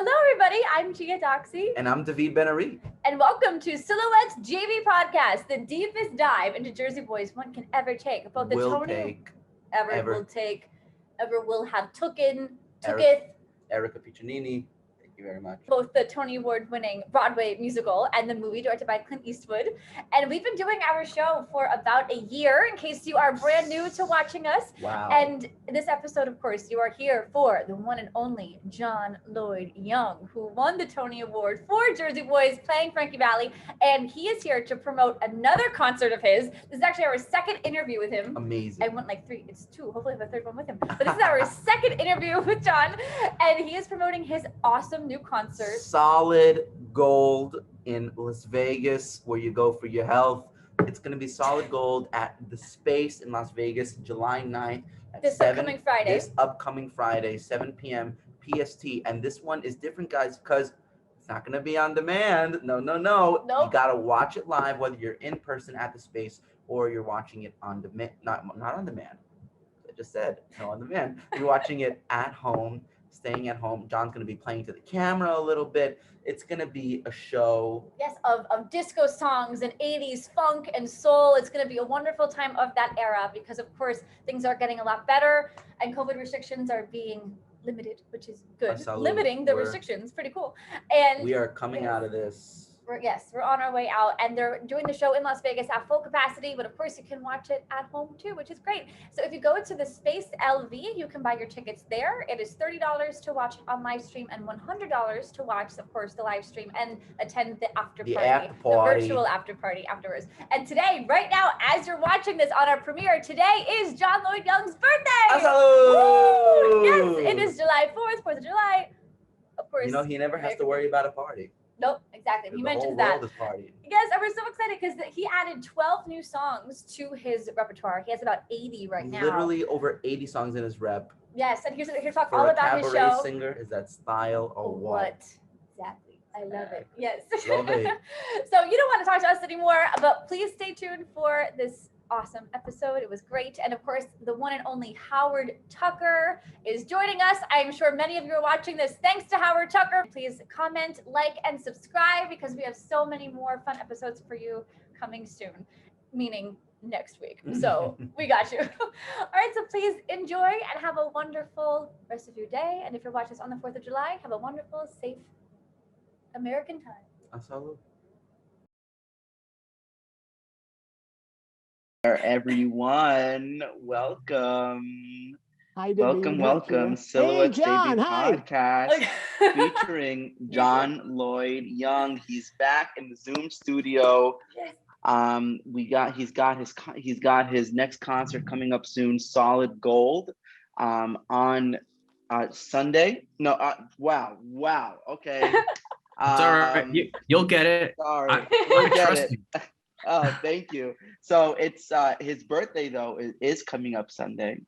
Hello, everybody. I'm Gia Doxey. And I'm Ben-Arie. And welcome to Silhouette's JV Podcast, the deepest dive into Jersey boys one can ever take. Both the ever will have tooketh. Erica Piccinini. Thank you very much. Both the Tony Award-winning Broadway musical and the movie directed by Clint Eastwood. And we've been doing our show for about a year, in case you are brand new to watching us. Wow. And this episode, of course, you are here for the one and only John Lloyd Young, who won the Tony Award for Jersey Boys playing Frankie Valli. And he is here to promote another concert of his. This is actually our second interview with him. Amazing. I went like three. It's two. Hopefully I have a third one with him. But this is our second interview with John. And he is promoting his awesome new concert. Salud Gold in Las Vegas, where you go for your health. It's going to be Salud Gold at the Space in Las Vegas, July 9th at This upcoming Friday, 7 p.m. PST. And this one is different, guys, because it's not going to be on demand. No. Nope. You got to watch it live, whether you're in person at the Space or you're watching it on demand. Not on demand. I just said no on demand. You're watching it at home. Staying at home. John's going to be playing to the camera a little bit. It's going to be a show. Yes, of disco songs and 80s funk and soul. It's going to be a wonderful time of that era because, of course, things are getting a lot better and COVID restrictions are being limited, which is good. Limiting the restrictions, pretty cool. And we are coming out of this. We're on our way out, and they're doing the show in Las Vegas at full capacity, but of course you can watch it at home too, which is great. So if you go to the Space LV, you can buy your tickets there. It is $30 to watch on live stream and $100 to watch, of course, the live stream and attend the after party, the virtual after party afterwards. And today, right now, as you're watching this on our premiere, today is John Lloyd Young's birthday. Salud! Yes, it is July 4th of July. Of course. You know, he never has to worry about a party. Nope, exactly. He mentions that. Yes, and we're so excited because he added 12 new songs to his repertoire. He has about 80 right now. Literally over 80 songs in his rep. Yes, and here's talk all about his show. Singer, is that style or what? Exactly. I love it. Yes. Love it. So you don't want to talk to us anymore, but please stay tuned for this awesome episode. It was great. And of course, the one and only Howard Tucker is joining us. I'm sure many of you are watching this thanks to Howard Tucker. Please comment, like, and subscribe because we have so many more fun episodes for you coming soon, meaning next week. So we got you. All right, so please enjoy and have a wonderful rest of your day. And if you're watching this on the 4th of July, have a wonderful, safe American time. Salud. Everyone, welcome. Hi, welcome. Silhouette John, JV Podcast featuring John Lloyd Young. He's back in the Zoom studio. Yes. He's got his next concert coming up soon, Salud Gold, on Sunday. No, wow. Okay. It's all right. You'll get it. Sorry, I trust you. Oh, thank you. So it's his birthday though is coming up Sunday.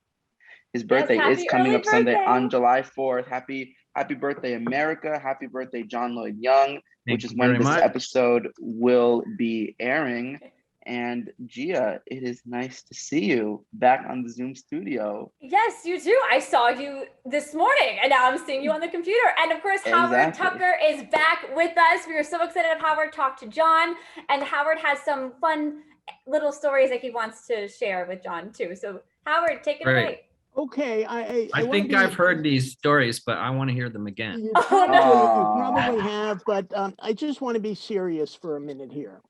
His birthday is coming up Sunday on July 4th. Happy birthday, America. Happy birthday, John Lloyd Young, which is when this episode will be airing. And Gia, it is nice to see you back on the Zoom studio. Yes, you too. I saw you this morning and now I'm seeing you on the computer. And of course, Howard Tucker is back with us. We are so excited to have Howard talk to John. And Howard has some fun little stories that he wants to share with John too. So Howard, take it away. Okay, I think I've heard these stories, but I want to hear them again. You probably have, but I just want to be serious for a minute here.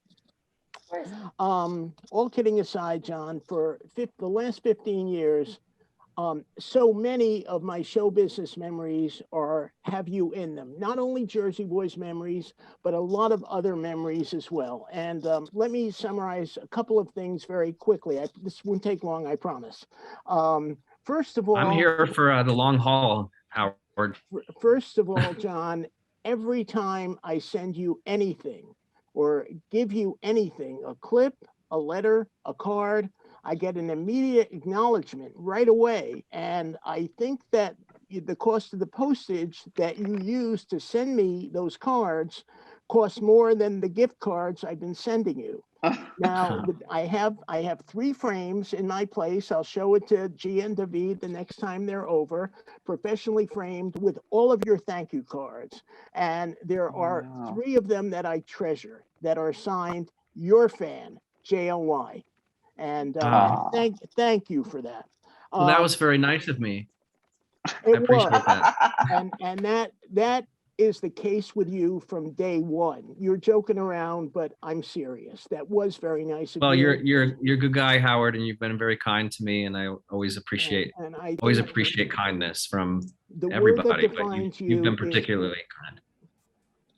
All kidding aside, John, for the last 15 years, so many of my show business memories have you in them. Not only Jersey Boys memories, but a lot of other memories as well. And let me summarize a couple of things very quickly. This won't take long, I promise. First of all, I'm here for the long haul, Howard. First of all, John, every time I send you anything or give you anything, a clip, a letter, a card, I get an immediate acknowledgement right away. And I think that the cost of the postage that you use to send me those cards costs more than the gift cards I've been sending you. Now, I have 3 frames in my place. I'll show it to Gia and David the next time they're over, professionally framed with all of your thank you cards. And there are Wow. 3 of them that I treasure that are signed your fan, JLY. And Ah. thank you for that. Well, that was very nice of me. It I appreciate was. that. And that is the case with you from day one. You're joking around, but I'm serious. That was very nice of Well, you. you're a good guy, Howard, and you've been very kind to me, and I always appreciate And I always think appreciate kindness from the word that everybody. But defines you've been you is, particularly kind.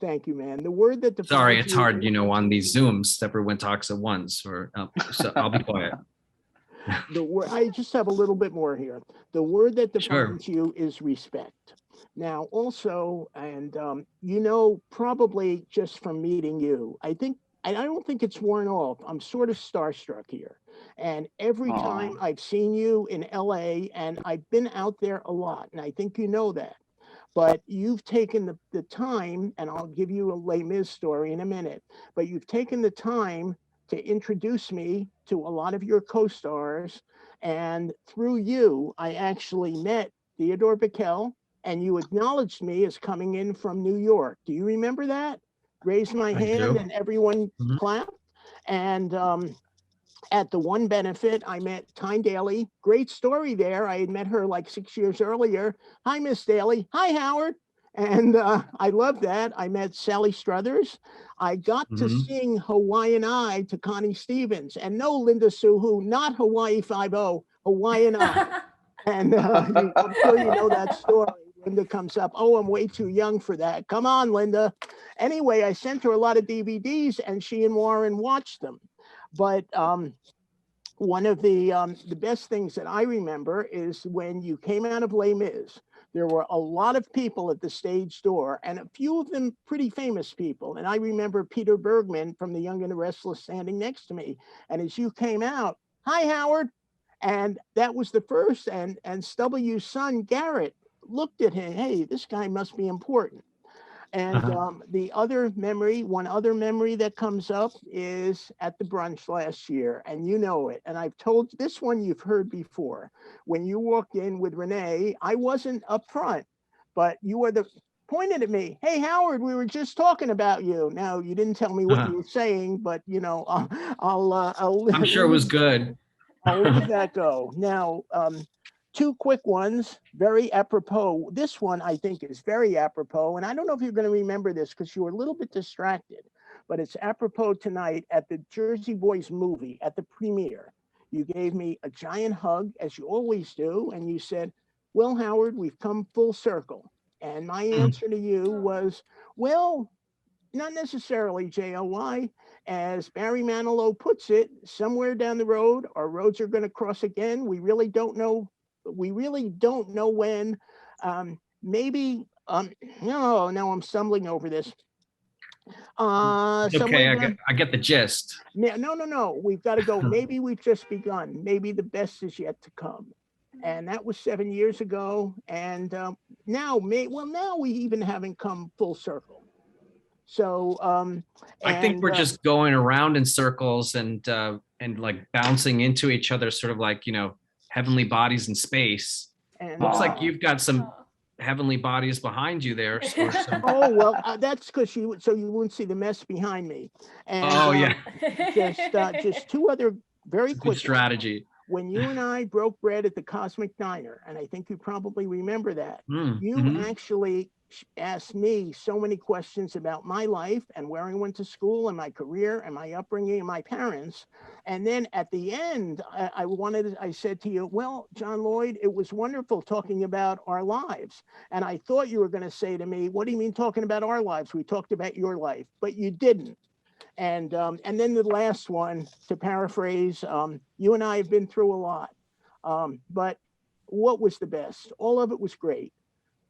thank you, man. The word that defines Sorry, it's you hard, on these Zooms. Everyone talks at once, or so I'll be quiet. the word, I just have a little bit more here. The word that Sure. defines you is respect. Now, also, and probably just from meeting you, I don't think it's worn off. I'm sort of starstruck here. And every time Aw. I've seen you in LA, and I've been out there a lot, and I think you know that, but you've taken the time, and I'll give you a Les Mis story in a minute, but you've taken the time to introduce me to a lot of your co-stars. And through you, I actually met Theodore Bickel, and you acknowledged me as coming in from New York. Do you remember that? Raised my I hand do. and everyone Mhm. clapped. And at the one benefit, I met Tyne Daly. Great story there. I had met her like 6 years earlier. Hi, Miss Daly. Hi, Howard. And I love that. I met Sally Struthers. I got to Mhm. sing Hawaiian Eye to Connie Stevens. And no, Linda Suhu, not Hawaii 5-0, Hawaiian Eye. And I'm sure you know that story. Linda comes up, oh, I'm way too young for that. Come on, Linda. Anyway, I sent her a lot of DVDs, and she and Warren watched them. But one of the best things that I remember is when you came out of Les Mis. There were a lot of people at the stage door, and a few of them pretty famous people. And I remember Peter Bergman from The Young and the Restless standing next to me. And as you came out, hi, Howard. And that was the first. And Stub's son, Garrett, looked at him. Hey, this guy must be important. And one other memory that comes up is at the brunch last year, and you know it. And I've told this one you've heard before. When you walked in with Renee, I wasn't up front, but you were pointed at me. Hey, Howard, we were just talking about you. Now you didn't tell me what you were saying, but I'm sure it was good. I'll leave that go. Now, 2 quick ones, very apropos. This one I think is very apropos, and I don't know if you're going to remember this because you were a little bit distracted, but it's apropos tonight at the Jersey Boys movie at the premiere. You gave me a giant hug, as you always do, and you said, well, Howard, we've come full circle. And my answer to you was, well, not necessarily, JLY. As Barry Manilow puts it, somewhere down the road, our roads are going to cross again. We really don't know when. Maybe, no, now I'm stumbling over this. It's okay, I get the gist. No. We've got to go. Maybe we've just begun. Maybe the best is yet to come. And that was 7 years ago. And now we even haven't come full circle. So I think we're just going around in circles and like bouncing into each other, sort of like, heavenly bodies in space. And looks like you've got some heavenly bodies behind you there. Oh, well, that's because you wouldn't see the mess behind me. And, yeah. Just 2 other very quick strategy. When you and I broke bread at the Cosmic Diner, and I think you probably remember that, you actually asked me so many questions about my life and where I went to school and my career and my upbringing and my parents. And then at the end, I said to you, well, John Lloyd, it was wonderful talking about our lives. And I thought you were going to say to me, what do you mean talking about our lives? We talked about your life, but you didn't. And then the last one, to paraphrase, you and I have been through a lot. But what was the best? All of it was great.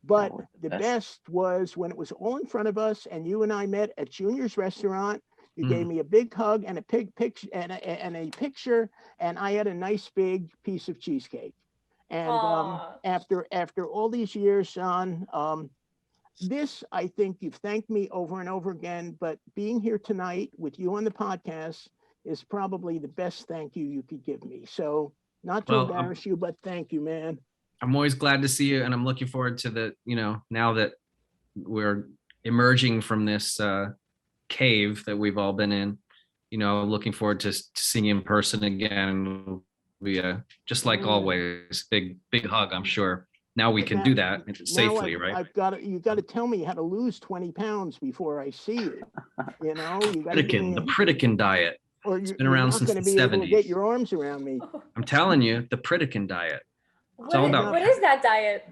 But the best was when it was all in front of us and you and I met at Junior's restaurant. You gave me a big hug and a picture and a picture, and I had a nice big piece of cheesecake. And after all these years, Sean, this, I think you've thanked me over and over again, but being here tonight with you on the podcast is probably the best thank you could give me. So not to Well, embarrass you, but thank you, man. I'm always glad to see you, and I'm looking forward to the, now that we're emerging from this cave that we've all been in, looking forward to seeing you in person again. We just like always, big hug, I'm sure. Now we can do that safely, right? You got to tell me how to lose 20 pounds before I see you. You got the Pritikin diet. Or it's been around since the 70s. Get your arms around me. I'm telling you, the Pritikin diet. What is that diet?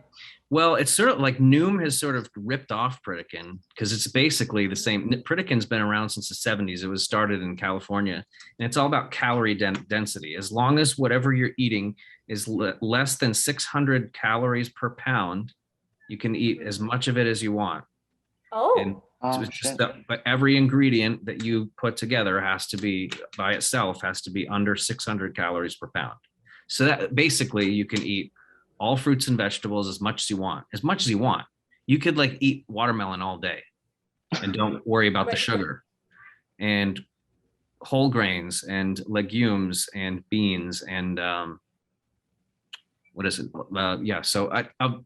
Well, it's sort of like Noom has sort of ripped off Pritikin because it's basically the same. Pritikin's been around since the 70s. It was started in California, and it's all about calorie density. As long as whatever you're eating is less than 600 calories per pound, you can eat as much of it as you want. Oh. And so it's just but every ingredient that you put together has to be by itself has to be under 600 calories per pound. So that basically you can eat all fruits and vegetables as much as you want. You could like eat watermelon all day and don't worry about the sugar, and whole grains and legumes and beans and what is it? So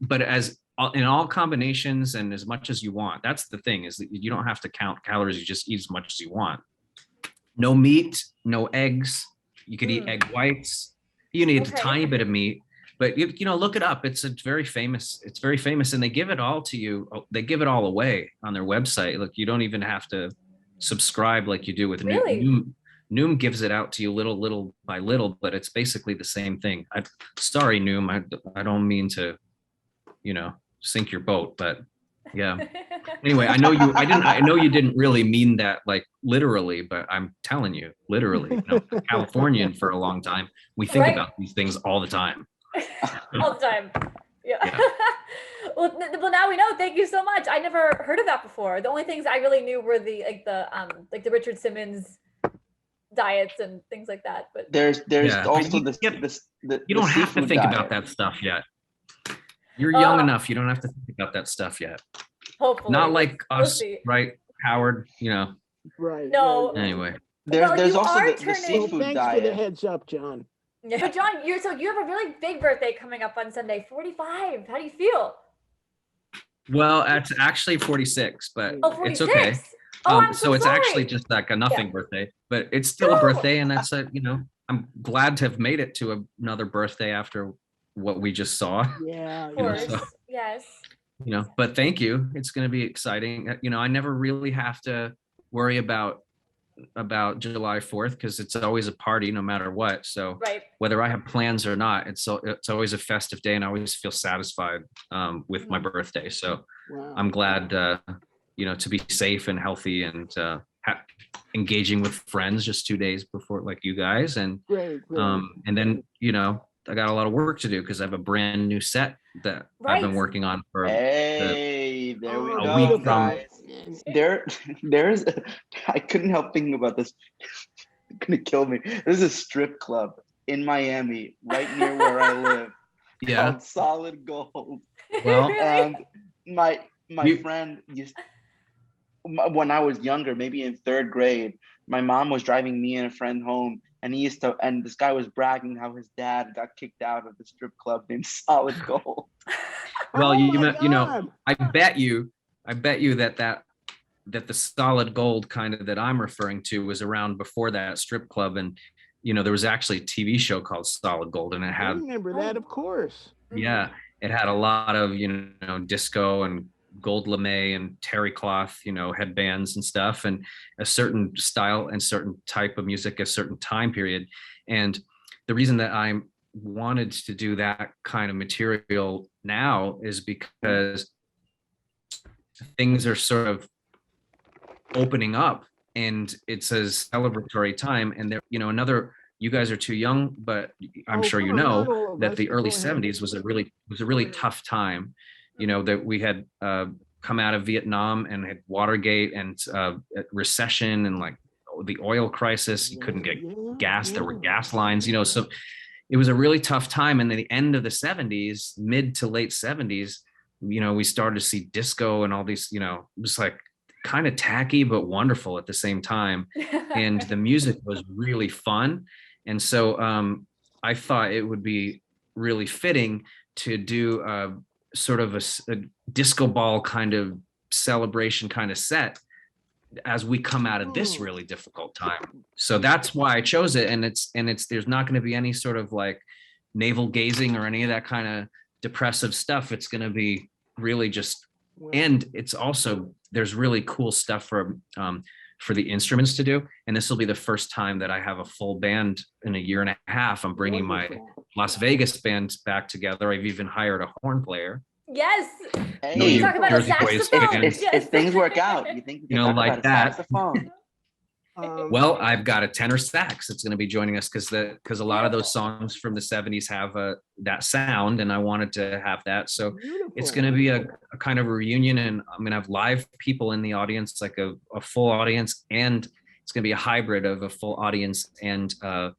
but as in all combinations and as much as you want. That's the thing, is that you don't have to count calories. You just eat as much as you want. No meat, no eggs. You could eat egg whites. You need a tiny bit of meat, but look it up. It's very famous, and they give it all to you. They give it all away on their website. Look, you don't even have to subscribe like you do with Noom. Noom gives it out to you little by little, but it's basically the same thing. Sorry, Noom. I don't mean to, sink your boat, but yeah. Anyway, I know you didn't really mean that like literally, but I'm telling you, literally, Californian for a long time, we think about these things all the time. All the time. Yeah. Well, now we know. Thank you so much. I never heard of that before. The only things I really knew were the Richard Simmons diets and things like that. But there's also you don't have to think about that stuff yet. You're young enough. You don't have to think about that stuff yet. Hopefully. Not like us, right, Howard? Right. No. Anyway. There's also the seafood thanks diet. for the heads up, John. Yeah. But John, you have a really big birthday coming up on Sunday, 45. How do you feel? Well, it's actually 46, but 46? It's okay. I'm so it's sorry. actually just like a nothing birthday, but it's still a birthday, and that's I'm glad to have made it to another birthday after what we just saw. Yeah. Of course. Yes. But thank you. It's going to be exciting. I never really have to worry about July 4th because it's always a party no matter what. So whether I have plans or not, it's always a festive day, and I always feel satisfied with my birthday. So I'm glad to be safe and healthy and engaging with friends just 2 days before, like you guys, and and then I got a lot of work to do because I have a brand new set that I've been working on for there we a go, week guys. There's I couldn't help thinking about this. It's gonna kill me. There's a strip club in Miami right near where I live called Solid Gold. Well, and my friend when I was younger, maybe in 3rd grade, my mom was driving me and a friend home, and this guy was bragging how his dad got kicked out of the strip club named Solid Gold. Well, I bet you that the Solid Gold kind of that I'm referring to was around before that strip club, and there was actually a TV show called Solid Gold, and it had. I remember that, of course. Yeah, it had a lot of disco and gold lame and terry cloth, headbands and stuff, and a certain style and certain type of music, a certain time period. And the reason that I wanted to do that kind of material now is because things are sort of opening up, and it's a celebratory time. And there, you guys are too young, but I'm sure that the early 70s was a really tough time. That we had come out of Vietnam and had Watergate and recession and like the oil crisis. You couldn't get gas. There were gas lines, so it was a really tough time. And at the end of the 70s, mid to late 70s, we started to see disco and all these, it was like kind of tacky but wonderful at the same time, and the music was really fun. And so I thought it would be really fitting to do sort of a disco ball kind of celebration kind of set as we come out of this really difficult time. So that's why I chose it. And it's there's not going to be any sort of like navel gazing or any of that kind of depressive stuff. It's going to be really just, and it's also, there's really cool stuff for the instruments to do. And this will be the first time that I have a full band in a year and a half. I'm bringing my Las Vegas band back together. I've even hired a horn player. Yes. Hey, you talk about a saxophone. If things work out, you think you can talk like about that. a saxophone. Well, I've got a tenor sax that's going to be joining us because a lot of those songs from the 70s have that sound, and I wanted to have that. So it's going to be a kind of a reunion, and I'm going to have live people in the audience, like a full audience, and it's going to be a hybrid of a full audience and a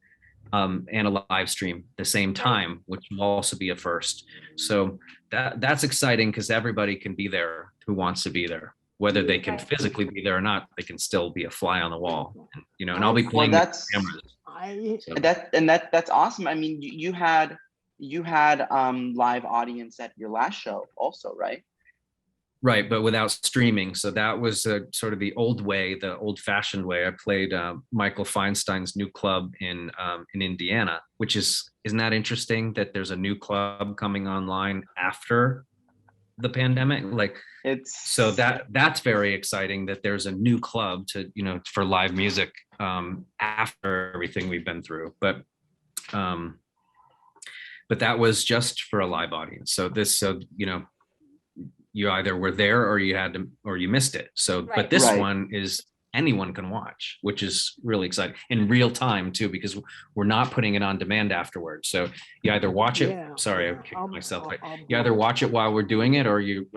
live stream at the same time, which will also be a first. So that's exciting because everybody can be there who wants to be there. Whether they can physically be there or not, they can still be a fly on the wall, and I'll be playing the cameras. So. That's awesome. I mean, you had live audience at your last show also, right? Right, but without streaming. So that was sort of the old way, the old-fashioned way. I played Michael Feinstein's new club in Indiana, which isn't that interesting that there's a new club coming online after the pandemic? Like, so that's very exciting that there's a new club to for live music after everything we've been through. But that was just for a live audience. So you either were there or you missed it. So but this one is anyone can watch, which is really exciting, in real time too, because we're not putting it on demand afterwards. So you either watch it. Sorry, I kicked myself. You either watch it while we're doing it, or you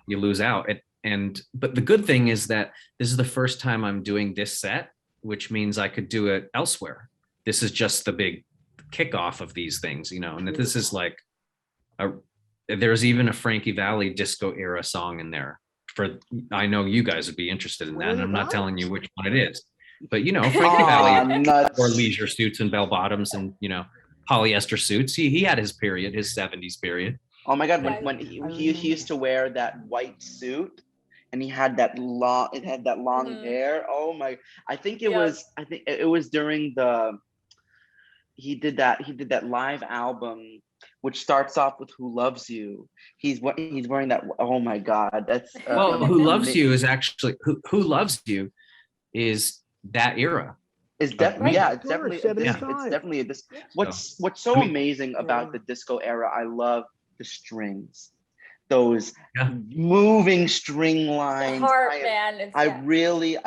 lose out. But the good thing is that this is the first time I'm doing this set, which means I could do it elsewhere. This is just the big kickoff of these things, and this is like there's even a Frankie Valli disco era song in there. I know you guys would be interested in that, and I'm not telling you which one it is, but Frankie Valli wore leisure suits and bell bottoms and polyester suits. He had his period, his 70s period. Oh my God, when he used to wear that white suit, and he had that long hair. Oh my! I think it was during he did that live album, which starts off with "Who Loves You." He's wearing that. Oh my God, that's "Who Loves You" is actually "Who Loves You" is that era. It's definitely this. What's so amazing about the disco era? I love the strings, those moving string lines. I really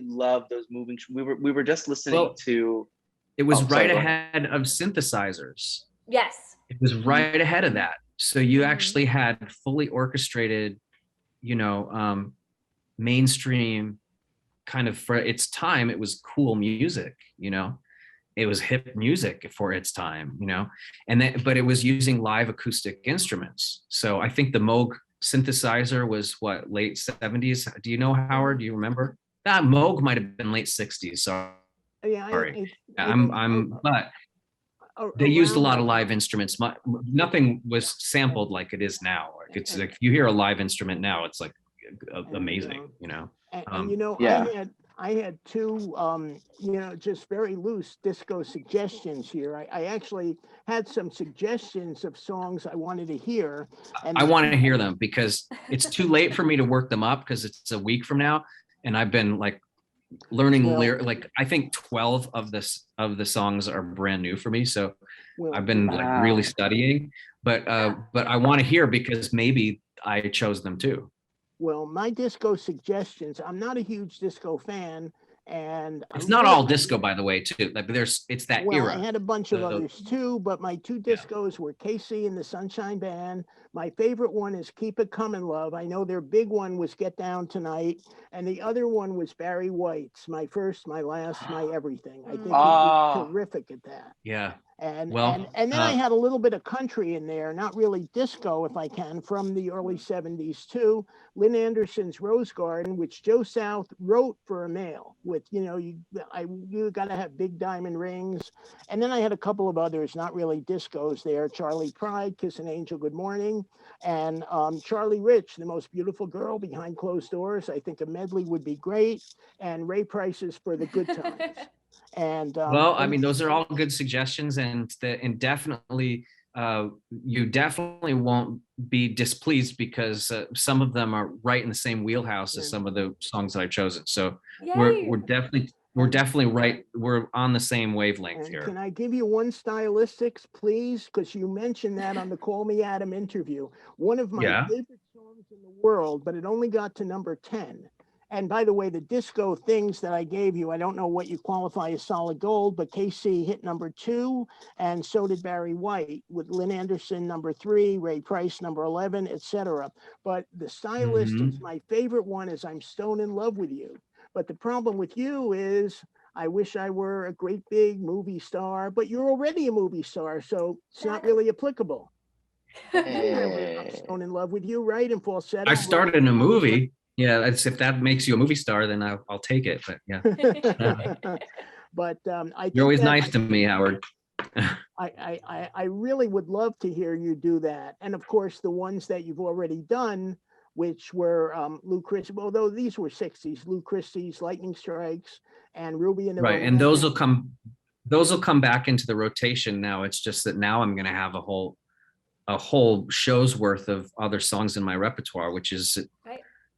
love those moving. We were just listening to. It was ahead of synthesizers. Yes. It was right ahead of that. So you actually had fully orchestrated, mainstream kind of, for its time. It was cool music, it was hip music for its time, but it was using live acoustic instruments. So I think the Moog synthesizer was late 70s. Do you know, Howard? Do you remember? That Moog might have been late 60s. Sorry. But they used a lot of live instruments. Nothing was sampled like it is now. It's like, if you hear a live instrument now, it's like amazing, I had two, just very loose disco suggestions here. I actually had some suggestions of songs I wanted to hear. And I want to hear them because it's too late for me to work them up because it's a week from now, and I've been like learning like I think 12 of the songs are brand new for me, so I've been like really studying, but I want to hear because maybe I chose them too. Well, my disco suggestions, I'm not a huge disco fan, and it's not all disco, by the way, too. Like it's that era. I had a bunch of others too, but my two discos were Casey and the Sunshine Band. My favorite one is Keep It Comin' Love. I know their big one was Get Down Tonight, and the other one was Barry White's My First, My Last, My Everything. I think he was terrific at that. Yeah. And Well, and then I had a little bit of country in there, not really disco, if I can, from the early 70s too. Lynn Anderson's Rose Garden, which Joe South wrote for a male with, you got to have big diamond rings. And then I had a couple of others, not really discos there. Charlie Pride, Kiss an Angel, Good Morning. And Charlie Rich, The Most Beautiful Girl Behind Closed Doors. I think a medley would be great. And Ray Price's For the Good Times. And well, I mean, those are all good suggestions, and definitely, you definitely won't be displeased because some of them are right in the same wheelhouse as some of the songs that I've chosen. So we're definitely right. We're on the same wavelength here. Can I give you one stylistics, please? Because you mentioned that on the Call Me Adam interview. One of my favorite songs in the world, but it only got to number 10. And by the way, the disco things that I gave you, I don't know what you qualify as solid gold, but KC hit number 2, and so did Barry White, with Lynn Anderson number 3, Ray Price number 11, etc. But the stylistics, my favorite one is I'm Stone in Love with You. But the problem with you is I wish I were a great big movie star, but you're already a movie star, so it's not really applicable. I'm Stone in Love with You, right? In falsetto. I started in a movie. Yeah, if that makes you a movie star, then I'll take it. But yeah. But I think you're always nice to me, Howard. I really would love to hear you do that. And of course, the ones that you've already done, which were Lou Christie, although these were 60s, Lou Christie's Lightning Strikes and Ruby and the Right, and those will come back into the rotation now. It's just that now I'm going to have a whole show's worth of other songs in my repertoire, which is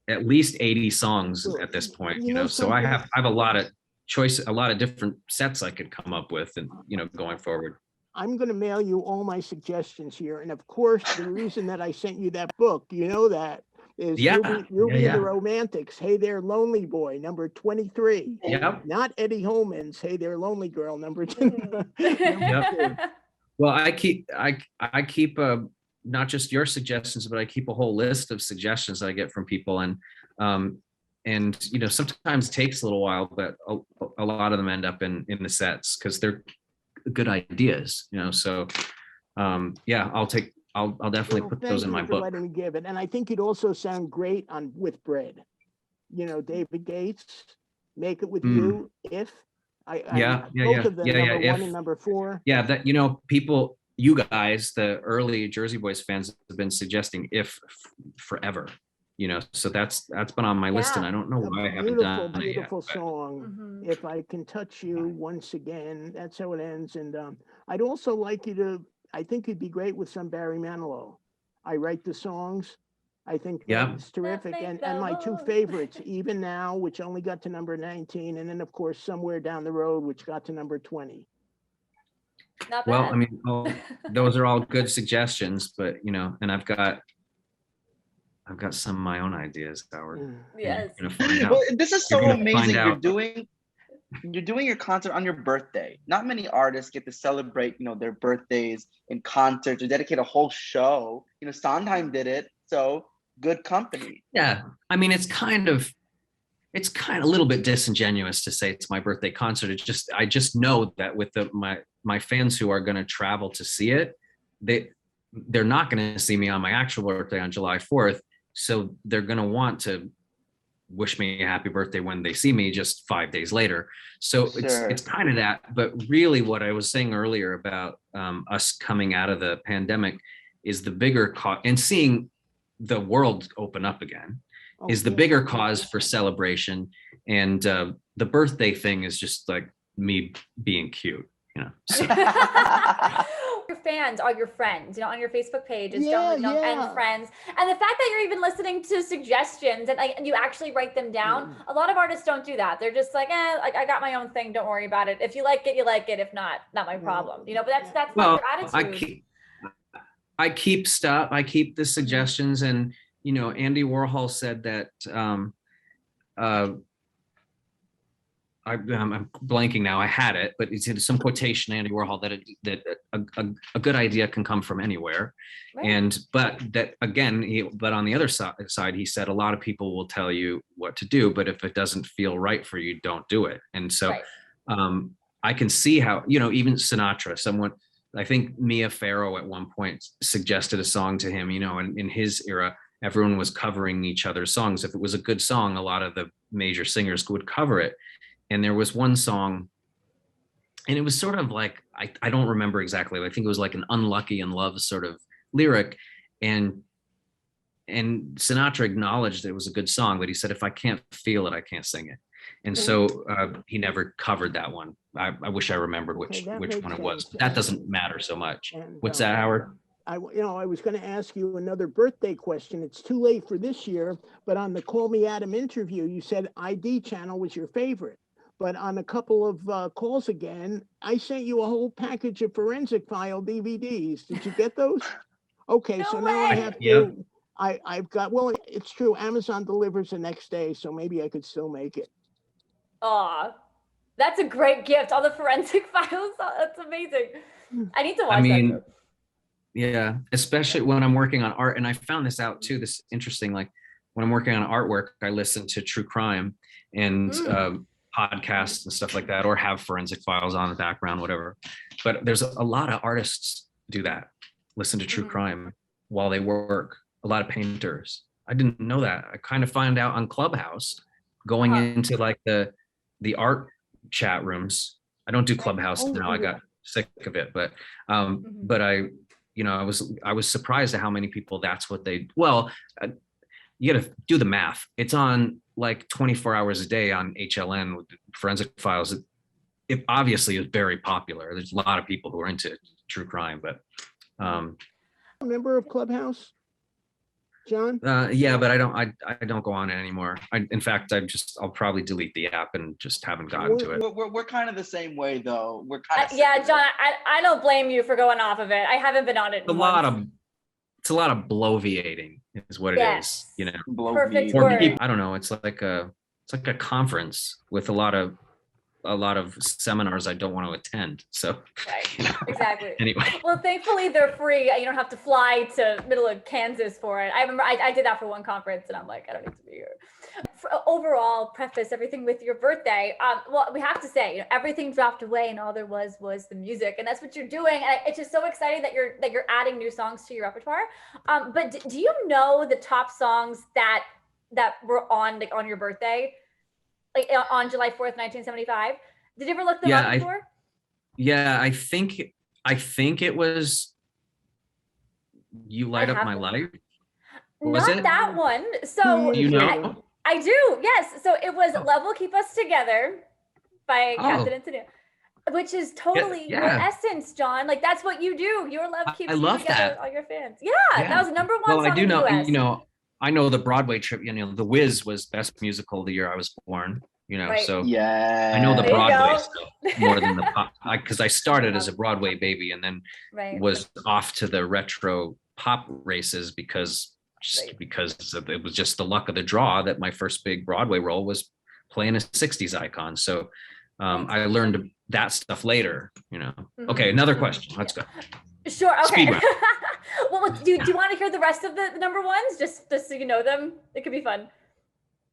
at least 80 songs at this point, so I have a lot of choice, a lot of different sets I could come up with, and going forward. I'm going to mail you all my suggestions here, and of course the reason that I sent you that book, that is Ruby and the Romantics, Hey There Lonely Boy, number 23. Not Eddie Holman's Hey There Lonely Girl, number 2. Well, I keep not just your suggestions, but I keep a whole list of suggestions that I get from people, and sometimes it takes a little while, but a lot of them end up in the sets because they're good ideas, So I'll definitely put those in my book. Letting me give it, and I think you'd also sound great on With Bread. David Gates, Make It With You, If. Both of them, number 1 and number 4. Yeah, that people. You guys, the early Jersey Boys fans, have been suggesting If forever, so that's been on my list, and I don't know why I haven't done it yet. Beautiful song. If I Can Touch You Once Again, that's how it ends. And I'd also like you to, I think you'd be great with some Barry Manilow. I Write the Songs. I think it's terrific. And my 2 favorites, Even Now, which only got to number 19, and then of course Somewhere Down the Road, which got to number 20. Well, I mean, those are all good suggestions, but and I've got some of my own ideas, Howard. Yes. Well, this is so amazing. You're doing your concert on your birthday. Not many artists get to celebrate, their birthdays in concert, to dedicate a whole show. Sondheim did it, so good company. Yeah, I mean, it's kind of a little bit disingenuous to say it's my birthday concert. I just know that with my fans who are going to travel to see it, they're not going to see me on my actual birthday on July 4th. So they're going to want to wish me a happy birthday when they see me just 5 days later. So it's kind of that. But really what I was saying earlier about us coming out of the pandemic is the bigger cause, and seeing the world open up again is the bigger cause for celebration. And the birthday thing is just like me being cute. So. Your fans are your friends, on your Facebook page is John Lloyd Young and friends. And the fact that you're even listening to suggestions and you actually write them down, a lot of artists don't do that. They're just like, I got my own thing, don't worry about it. If you like it, you like it. If not my problem. But that's not your attitude. I keep the suggestions, and Andy Warhol said that I'm blanking now. I had it, but it's some quotation, Andy Warhol, that a good idea can come from anywhere, but on the other side, he said a lot of people will tell you what to do, but if it doesn't feel right for you, don't do it. And so, I can see how even Sinatra, I think Mia Farrow at one point suggested a song to him, you know, and in his era, everyone was covering each other's songs. If it was a good song, a lot of the major singers would cover it. And there was one song, and it was sort of like, I don't remember exactly. I think it was like an Unlucky in Love sort of lyric. And Sinatra acknowledged it was a good song, but he said, if I can't feel it, I can't sing it. And so he never covered that one. I wish I remembered which one it was. But that doesn't matter so much. And, What's that, Howard? I was going to ask you another birthday question. It's too late for this year, but on the Call Me Adam interview, you said ID channel was your favorite. But on a couple of calls again, I sent you a whole package of Forensic File DVDs. Did you get those? Okay, No so now I way. have to. Yeah. I've got. Well, it's true. Amazon delivers the next day, so maybe I could still make it. Aw, that's a great gift. All the Forensic Files. That's amazing. I need to watch I mean, that. yeah, especially when I'm working on art. And I found this out too. This is interesting. Like when I'm working on artwork, I listen to true crime and podcasts and stuff like that, or have Forensic Files on the background, whatever. But there's a lot of artists do that. Listen to true crime while they work. A lot of painters. I didn't know that. I kind of find out on Clubhouse, going into like the art chat rooms. I don't do Clubhouse now. I got sick of it, but I, you know, I was surprised at how many people that's what they. Well, you got to do the math. It's on like 24 hours a day on HLN with Forensic Files. It obviously is very popular. There's a lot of people who are into true crime, but. A member of Clubhouse, John? Yeah, but I don't go on it anymore. In fact, I'll probably delete the app and just haven't gotten to it. We're kind of the same way though. We're kind of Yeah, John, I don't blame you for going off of it. I haven't been on it. It's a lot of bloviating is what it is, you know. Perfect For word. people, I don't know. It's like a conference with a lot of seminars I don't want to attend. So, Right. you know. Exactly. Anyway. Well, thankfully they're free. You don't have to fly to middle of Kansas for it. I remember I did that for one conference, and I'm like, I don't need to be here. Overall, preface everything with your birthday. Well, we have to say, you know, everything dropped away, and all there was the music, and that's what you're doing. And it's just so exciting that you're adding new songs to your repertoire. But do you know the top songs that were on your birthday? Like on July 4th, 1975. Did you ever look them up before? I think it was You Light Up My Life. Was Not it? that one. So You know? I do, yes. So it was Love Will Keep Us Together by Captain Antonio, which is totally your essence, John. Like that's what you do. Your love keeps you together with all your fans. Yeah, that was number one. Well, song I do in the know, US. you know, I know the Broadway trip, you know, The Wiz was best musical the year I was born, you know, so yeah, I know the There you Broadway go. stuff more than the pop, because I started as a Broadway baby and then was off to the retro pop races because it was just the luck of the draw that my first big Broadway role was playing a 60s icon. So I learned that stuff later, you know. Okay, another question. Let's go. Sure. Okay. Speed round. Well, do you want to hear the rest of the number ones, just so you know them? It could be fun.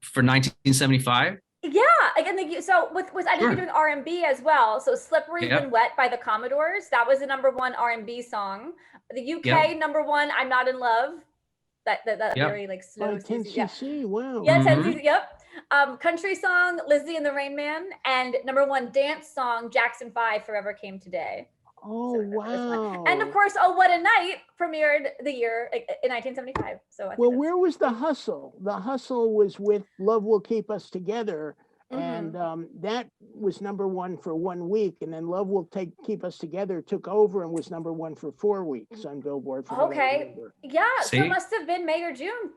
For 1975? Yeah, again, so with I think you're doing R&B as well. So "Slippery When Wet" by the Commodores, that was the number one R&B song. The UK number one, "I'm Not in Love," that very like slow. 10cc, wow. Yeah, 10cc. Yep. Country song, "Lizzie and the Rain Man," and number one dance song, Jackson 5, "Forever Came Today." Oh, So wow. and of course, "Oh What a Night" premiered the year in 1975. So well, where was The Hustle? The Hustle was with Love Will Keep Us Together. And that was number one for 1 week. And then Love Will Keep Us Together took over and was number one for 4 weeks on Billboard. Yeah, so it must have been May or June.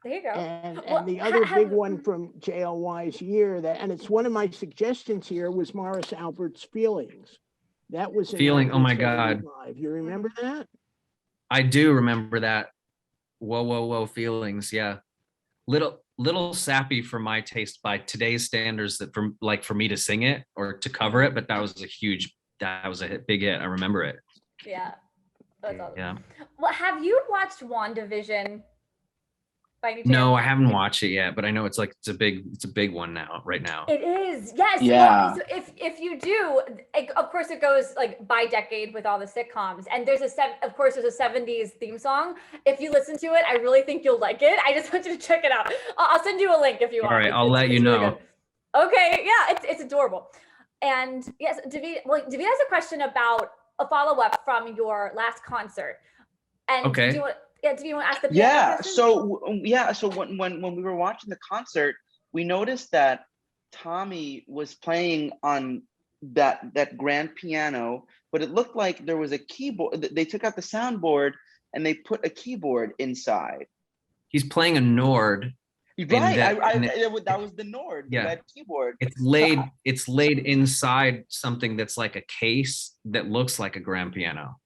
There you go. And the other big one from JLY's year, and it's one of my suggestions here, was Morris Albert's Feelings. That was in Feeling, oh my God. You remember that? I do remember that. Whoa, whoa, whoa, Feelings. Yeah. Little sappy for my taste by today's standards that for me to sing it or to cover it, but that was a big hit. I remember it. Yeah. That's awesome. Yeah. Well, have you watched WandaVision by any chance? No, I haven't watched it yet, but I know it's a big one now, right now. It is, yes. Yeah. Well, so if you do, of course, it goes like by decade with all the sitcoms, and there's of course there's a 70s theme song. If you listen to it, I really think you'll like it. I just want you to check it out. I'll send you a link if you want. All right, I'll let you know. Really okay, yeah, it's adorable. And yes, David has a question about a follow-up from your last concert. And okay. do you want to ask the Yeah. question? So when we were watching the concert, we noticed that Tommy was playing on that grand piano, but it looked like there was a keyboard. They took out the soundboard and they put a keyboard inside. He's playing a Nord. Right. That was the Nord, yeah. The red keyboard. It's laid inside something that's like a case that looks like a grand piano.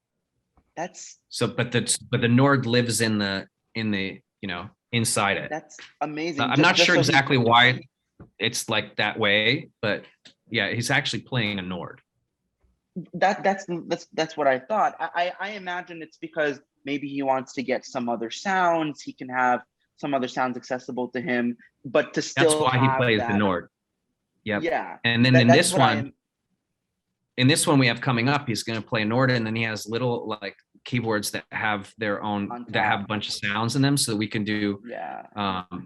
That's so, but the Nord lives in the inside it. That's amazing. I'm not sure exactly why it's like that way, but yeah, he's actually playing a Nord. That's what I thought. I imagine it's because maybe he wants to get some other sounds. He can have some other sounds accessible to him, but to still. That's why he plays the Nord. Yep. Yeah. And then in this one we have coming up, he's going to play a Nord, and then he has little like keyboards that have their own, that have a bunch of sounds in them, so we can do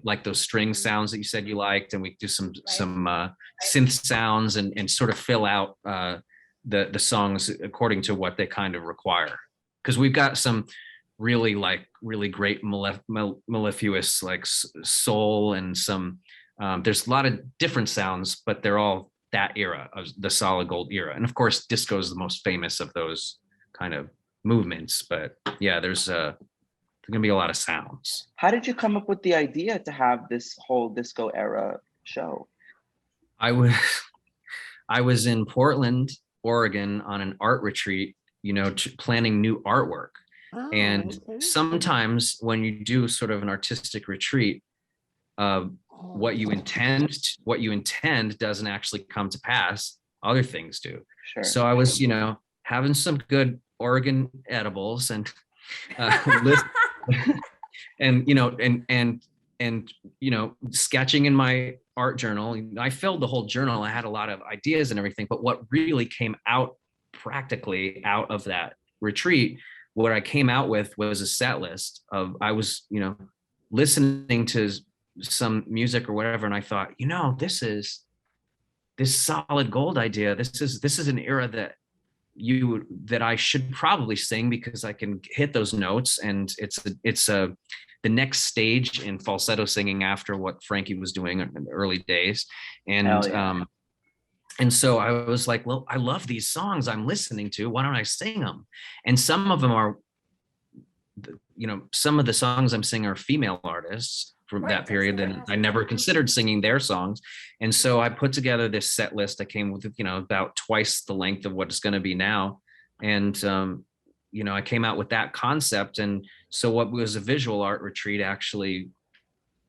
like those string sounds that you said you liked, and we do some synth sounds and sort of fill out the songs according to what they kind of require, because we've got some really great mellifluous like soul and some there's a lot of different sounds, but they're all that era of the solid gold era. And of course disco is the most famous of those kind of movements, but yeah, there's gonna be a lot of sounds. How did you come up with the idea to have this whole disco era show? I was in Portland, Oregon on an art retreat, planning new artwork. And sometimes when you do sort of an artistic retreat, what you intend doesn't actually come to pass. Other things do. Sure. So I was, having some good Oregon edibles and and sketching in my art journal. I filled the whole journal. I had a lot of ideas and everything, but what really came out practically out of that retreat, what I came out with was a set list of, I was, listening to some music or whatever, and I thought, this solid gold idea. This is an era that I should probably sing, because I can hit those notes, and it's the next stage in falsetto singing after what Frankie was doing in the early days, and so I was like, well, I love these songs I'm listening to. Why don't I sing them? And some of them are, some of the songs I'm singing are female artists from that period that I never considered singing their songs. And so I put together this set list. I came with, about twice the length of what it's going to be now. And, I came out with that concept. And so what was a visual art retreat actually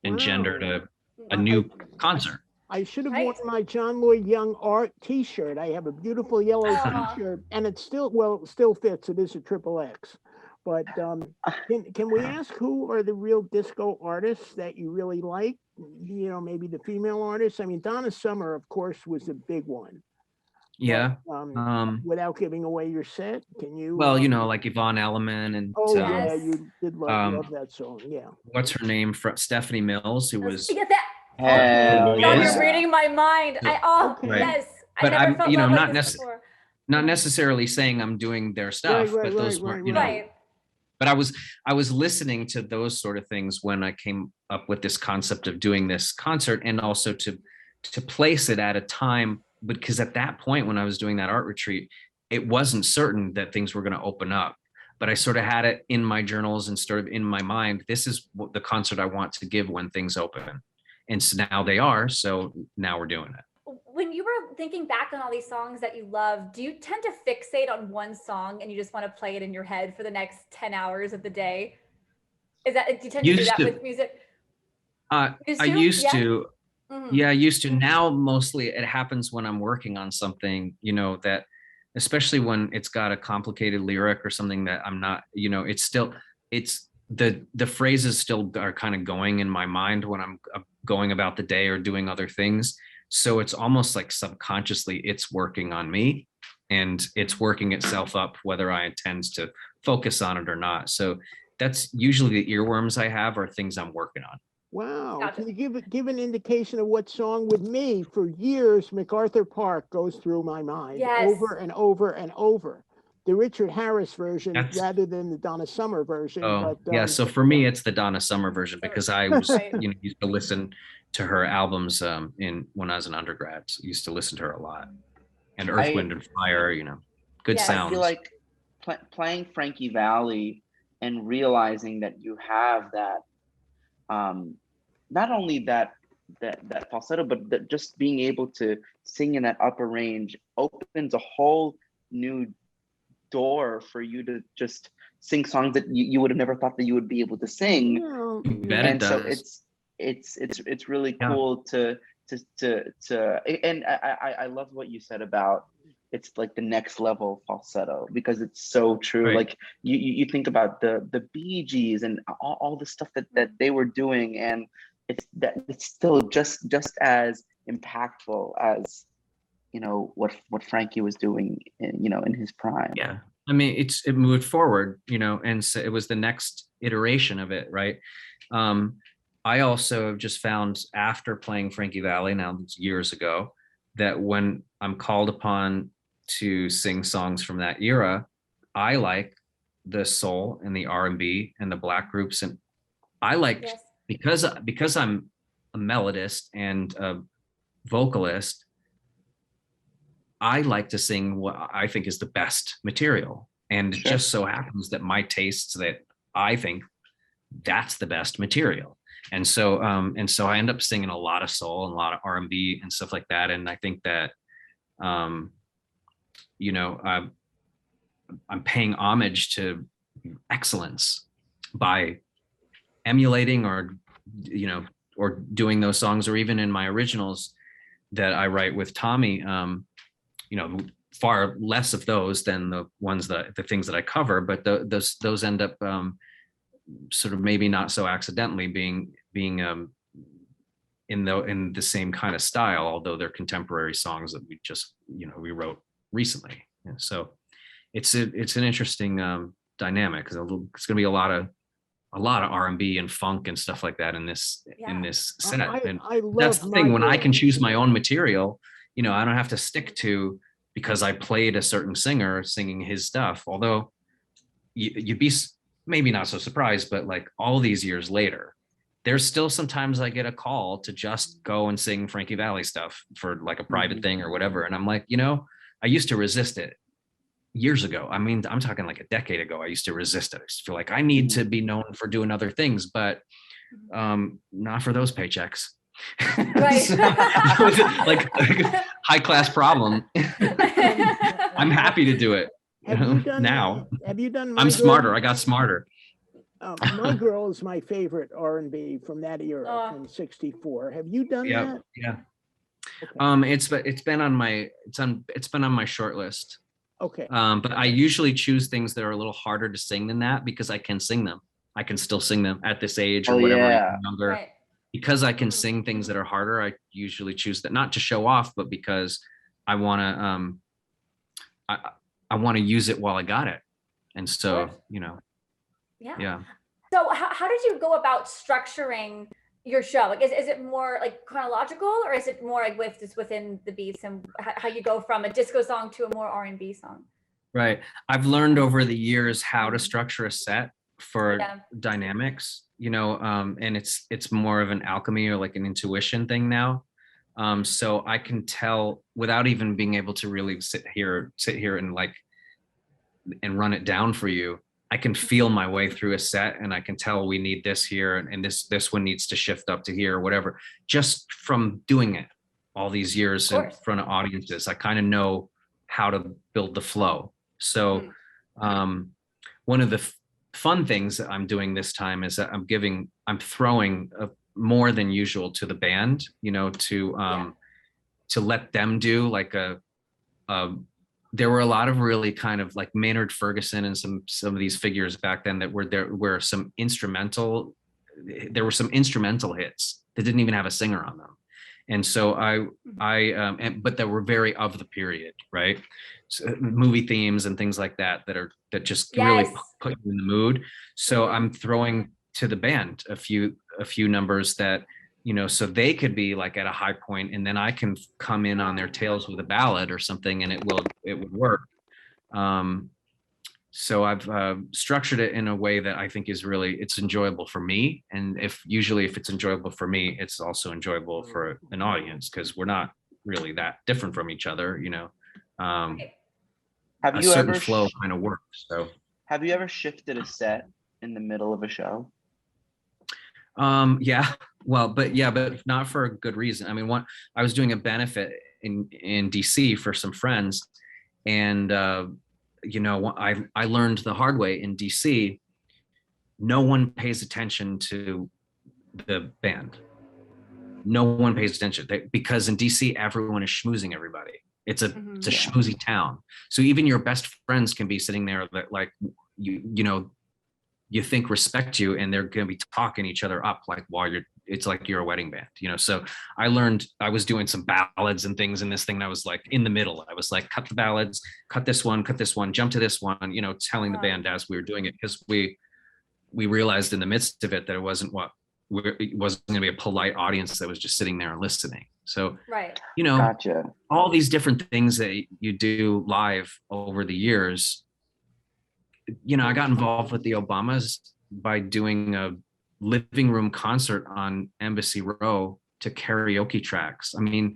engendered a new concert. I should have worn my John Lloyd Young art t-shirt. I have a beautiful yellow t-shirt, and it still fits. It is a XXX. But can we ask who are the real disco artists that you really like? Maybe the female artists. I mean, Donna Summer, of course, was a big one. Yeah. But, without giving away your set, can you? Well, like Yvonne Elliman and. Yeah, you did love that song. Yeah. What's her name? From Stephanie Mills, who was. You're reading my mind. Yes. But I'm, not necessarily saying I'm doing their stuff, but those were, But I was listening to those sort of things when I came up with this concept of doing this concert, and also to place it at a time, because at that point when I was doing that art retreat, it wasn't certain that things were going to open up. But I sort of had it in my journals and sort of in my mind, this is what the concert I want to give when things open. And so now they are, so now we're doing it. When you were thinking back on all these songs that you love, do you tend to fixate on one song and you just want to play it in your head for the next 10 hours of the day? Do you tend to do that with music? I used to. Mm-hmm. Yeah, I used to. Now, mostly it happens when I'm working on something, that, especially when it's got a complicated lyric or something that I'm not, it's the phrases still are kind of going in my mind when I'm going about the day or doing other things. So it's almost like subconsciously it's working on me, and it's working itself up whether I intend to focus on it or not. So that's usually the earworms I have are things I'm working on. Wow. Gotcha. Can you give an indication of what song? With me, for years, MacArthur Park goes through my mind over and over and over. The Richard Harris version rather than the Donna Summer version. Oh, but, yeah. So for me, it's the Donna Summer version because I was, Right. used to listen to her albums when I was an undergrad. So I used to listen to her a lot. And Earth, Wind, and Fire, good Yes. sounds. I feel like playing Frankie Valli and realizing that you have that, not only that falsetto, but just being able to sing in that upper range opens a whole new door for you to just sing songs that you would have never thought that you would be able to sing. And so it's really cool to and I love what you said about it's like the next level falsetto, because it's so true. Right. Like you think about the Bee Gees and all the stuff that they were doing, and it's still just as impactful as what Frankie was doing in his prime. Yeah. I mean, it moved forward, and so it was the next iteration of it. Right. I also have just found after playing Frankie Valli, now it's years ago, that when I'm called upon to sing songs from that era, I like the soul and the R&B and the black groups. And I like, because I'm a melodist and a vocalist, I like to sing what I think is the best material. And it just so happens that my tastes, that I think that's the best material. And so I end up singing a lot of soul and a lot of R&B and stuff like that. And I think that, I'm paying homage to excellence by emulating or doing those songs, or even in my originals that I write with Tommy, far less of those than the ones the things that I cover, but those end up sort of maybe not so accidentally being in the same kind of style, although they're contemporary songs that we just we wrote recently. And so it's an interesting dynamic, because it's going to be a lot of R&B and funk and stuff like that in this set. And that's the thing, when I can choose my own material, I don't have to stick to, because I played a certain singer singing his stuff. Although you'd be maybe not so surprised, but like all these years later, there's still sometimes I get a call to just go and sing Frankie Valli stuff for like a private thing or whatever. And I'm like, I used to resist it years ago. I mean, I'm talking like a decade ago. I used to resist it. I used to feel like I need to be known for doing other things, but not for those paychecks. Right. like high class problem. I'm happy to do it now. Have you done? I'm smarter. I got smarter. My Girl is my favorite R&B from that era, from '64. Have you done that? Yeah. Okay. It's been on my short list. Okay. But I usually choose things that are a little harder to sing than that, because I can sing them. I can still sing them at this age or whatever, younger. Right. Because I can sing things that are harder, I usually choose that, not to show off, but because I want to use it while I got it. And so, yeah. So how did you go about structuring your show? Like, is it more like chronological, or is it more like within the beats, and how you go from a disco song to a more R&B song? Right. I've learned over the years how to structure a set for dynamics, and it's more of an alchemy or like an intuition thing now. So I can tell without even being able to really sit here and run it down for you. I can feel my way through a set, and I can tell we need this here, and this one needs to shift up to here, or whatever, just from doing it all these years in front of audiences. I kind of know how to build the flow. So one of the fun things that I'm doing this time is that I'm throwing more than usual to the band, to let them do like a there were a lot of really kind of like Maynard Ferguson and some of these figures back then that were there were some instrumental hits that didn't even have a singer on them. And so but that were very of the period, right? So, movie themes and things like that that just really put you in the mood. So I'm throwing to the band a few numbers that, so they could be like at a high point, and then I can come in on their tails with a ballad or something, and it would work. So I've structured it in a way that I think is it's enjoyable for me. And if it's enjoyable for me, it's also enjoyable for an audience, because we're not really that different from each other, Have a you certain ever flow kind of works. So have you ever shifted a set in the middle of a show? Yeah, well, but not for a good reason. I mean, I was doing a benefit in DC for some friends, and I learned the hard way in DC, no one pays attention to the band. No one pays attention because in DC, everyone is schmoozing everybody. It's a schmoozy town. So even your best friends can be sitting there that like, you think respect you, and they're going to be talking each other up like while it's like you're a wedding band, So I learned, I was doing some ballads and things in this thing, and I was like in the middle. I was like, cut the ballads, cut this one, jump to this one, telling the band as we were doing it, because we realized in the midst of it that it wasn't going to be a polite audience that was just sitting there and listening. So, Gotcha. All these different things that you do live over the years. I got involved with the Obamas by doing a living room concert on Embassy Row to karaoke tracks. I mean,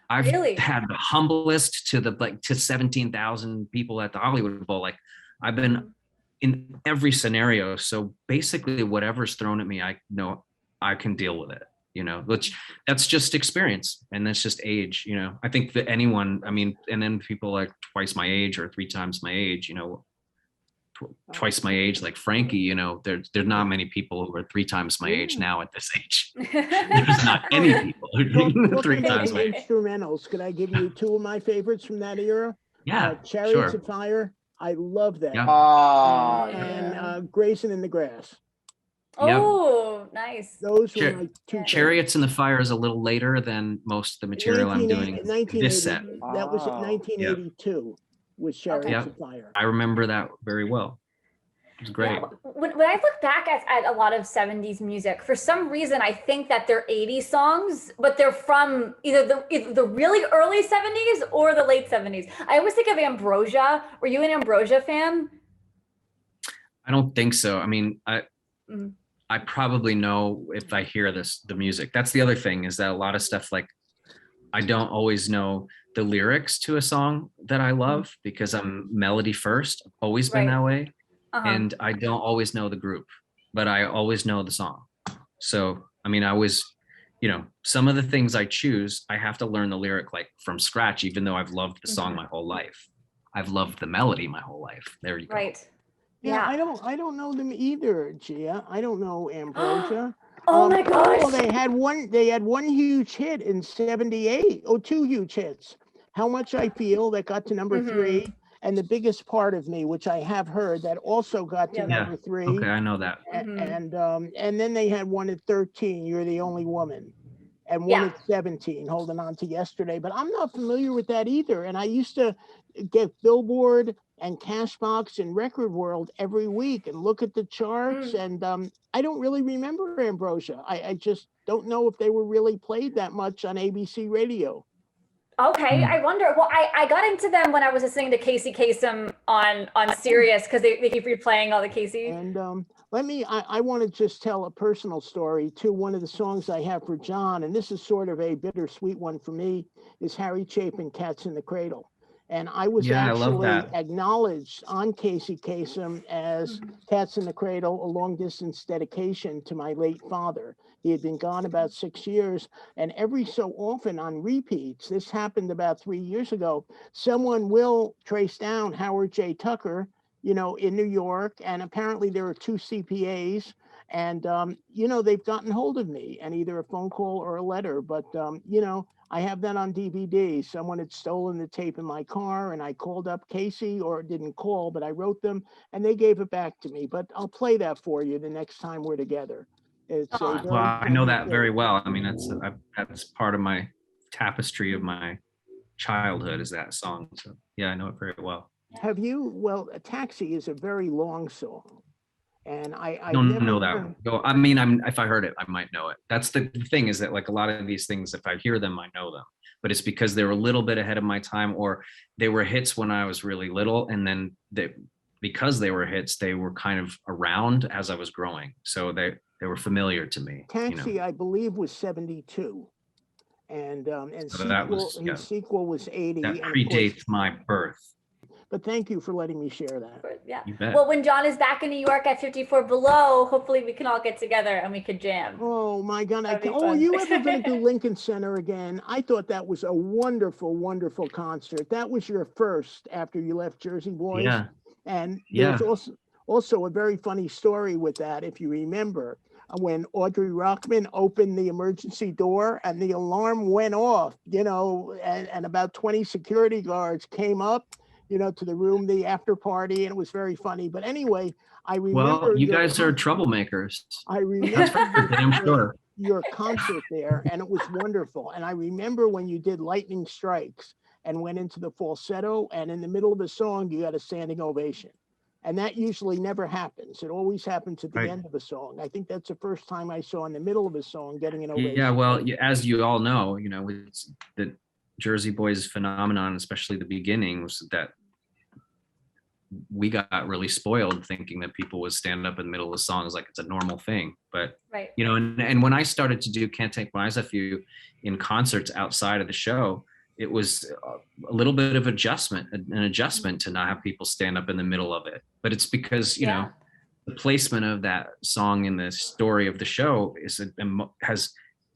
I've had the humblest to 17,000 people at the Hollywood Bowl. Like, I've been in every scenario. So basically whatever's thrown at me, I know I can deal with it, which that's just experience, and that's just age. I think that anyone, and then people like twice my age or 3 times my age, twice my age, like Frankie, there's not many people who are 3 times my age now at this age. There's not any people who are 3 times my age. Instrumentals, could I give you 2 of my favorites from that era? Yeah, Chariots of Fire. I love that. Yeah. And Grayson in the Grass. Oh, nice. Those were my 2. Chariots in the Fire is a little later than most of the material I'm doing this set. That was in 1982. With Chariots of Fire. I remember that very well. It was great. Yeah. When I look back at a lot of 70s music, for some reason, I think that they're 80s songs, but they're from either the really early 70s or the late 70s. I always think of Ambrosia. Were you an Ambrosia fan? I don't think so. I mean, I probably know if I hear the music. That's the other thing, is that a lot of stuff, like, I don't always know the lyrics to a song that I love because I'm melody first. I've always been that way. And I don't always know the group, but I always know the song. So, I always, some of the things I choose, I have to learn the lyric like from scratch, even though I've loved the song my whole life. I've loved the melody my whole life. There you go. Right. Yeah, I don't know them either, Gia. I don't know Ambrosia. Oh my gosh. Well, they had one huge hit in 78. 2 huge hits. How Much I Feel, that got to number 3, and The Biggest Part of Me, which I have heard, that also got to number 3. Okay, I know that. And then they had one at 13, You're the Only Woman, and one at 17, Holding On to Yesterday. But I'm not familiar with that either. And I used to get Billboard and Cashbox and Record World every week and look at the charts. And I don't really remember Ambrosia. I just don't know if they were really played that much on ABC radio. Okay, I wonder. Well, I got into them when I was listening to Casey Kasem on Sirius, because they keep replaying all the Casey. And I want to just tell a personal story too. One of the songs I have for John, and this is sort of a bittersweet one for me, is Harry Chapin, Cats in the Cradle. And I was actually acknowledged on Casey Kasem as Cats in the Cradle, a long distance dedication to my late father. He had been gone about 6 years, and every so often on repeats, this happened about 3 years ago, someone will trace down Howard J. Tucker, in New York, and apparently there are 2 CPAs, And, they've gotten hold of me, and either a phone call or a letter, but, I have that on DVD. Someone had stolen the tape in my car, and I called up Casey, or didn't call, but I wrote them, and they gave it back to me. But I'll play that for you the next time we're together. It's a Aw. very Well, I know that poignant very thing. well. I mean, that's part of my tapestry of my childhood is that song. So yeah, I know it very well. Well, a Taxi is a very long song. And I I've don't never know that. heard. I mean, if I heard it, I might know it. That's the thing, is that like a lot of these things, if I hear them, I know them. But it's because they were a little bit ahead of my time, or they were hits when I was really little, and then because they were hits, they were kind of around as I was growing, so they were familiar to me. Taxi, I believe, was 72. And So that was, yeah, his sequel was 80. that and of course- predates my birth. But thank you for letting me share that. Yeah. You bet. Well, when John is back in New York at 54 Below, hopefully we can all get together and we could jam. Oh my God! That'd be Are fun. you ever going to do Lincoln Center again? I thought that was a wonderful, wonderful concert. That was your first after you left Jersey Boys. Yeah. And Yeah. there's also a very funny story with that, if you remember, when Audrey Rockman opened the emergency door and the alarm went off, and about 20 security guards came up, to the room, the after party, and it was very funny. But anyway, I remember. Well, you guys are troublemakers. I remember Damn sure. your concert there, and it was wonderful. And I remember when you did Lightning Strikes and went into the falsetto, and in the middle of a song, you got a standing ovation. And that usually never happens. It always happens at the Right. end of a song. I think that's the first time I saw in the middle of a song getting an ovation. Yeah, well, as you all know, it's the Jersey Boys phenomenon, especially the beginning, was that we got really spoiled thinking that people would stand up in the middle of songs like it's a normal thing. But Right. and when I started to do Can't Take My Eyes Off You in concerts outside of the show, it was a little bit of an adjustment to not have people stand up in the middle of it. But it's because the placement of that song in the story of the show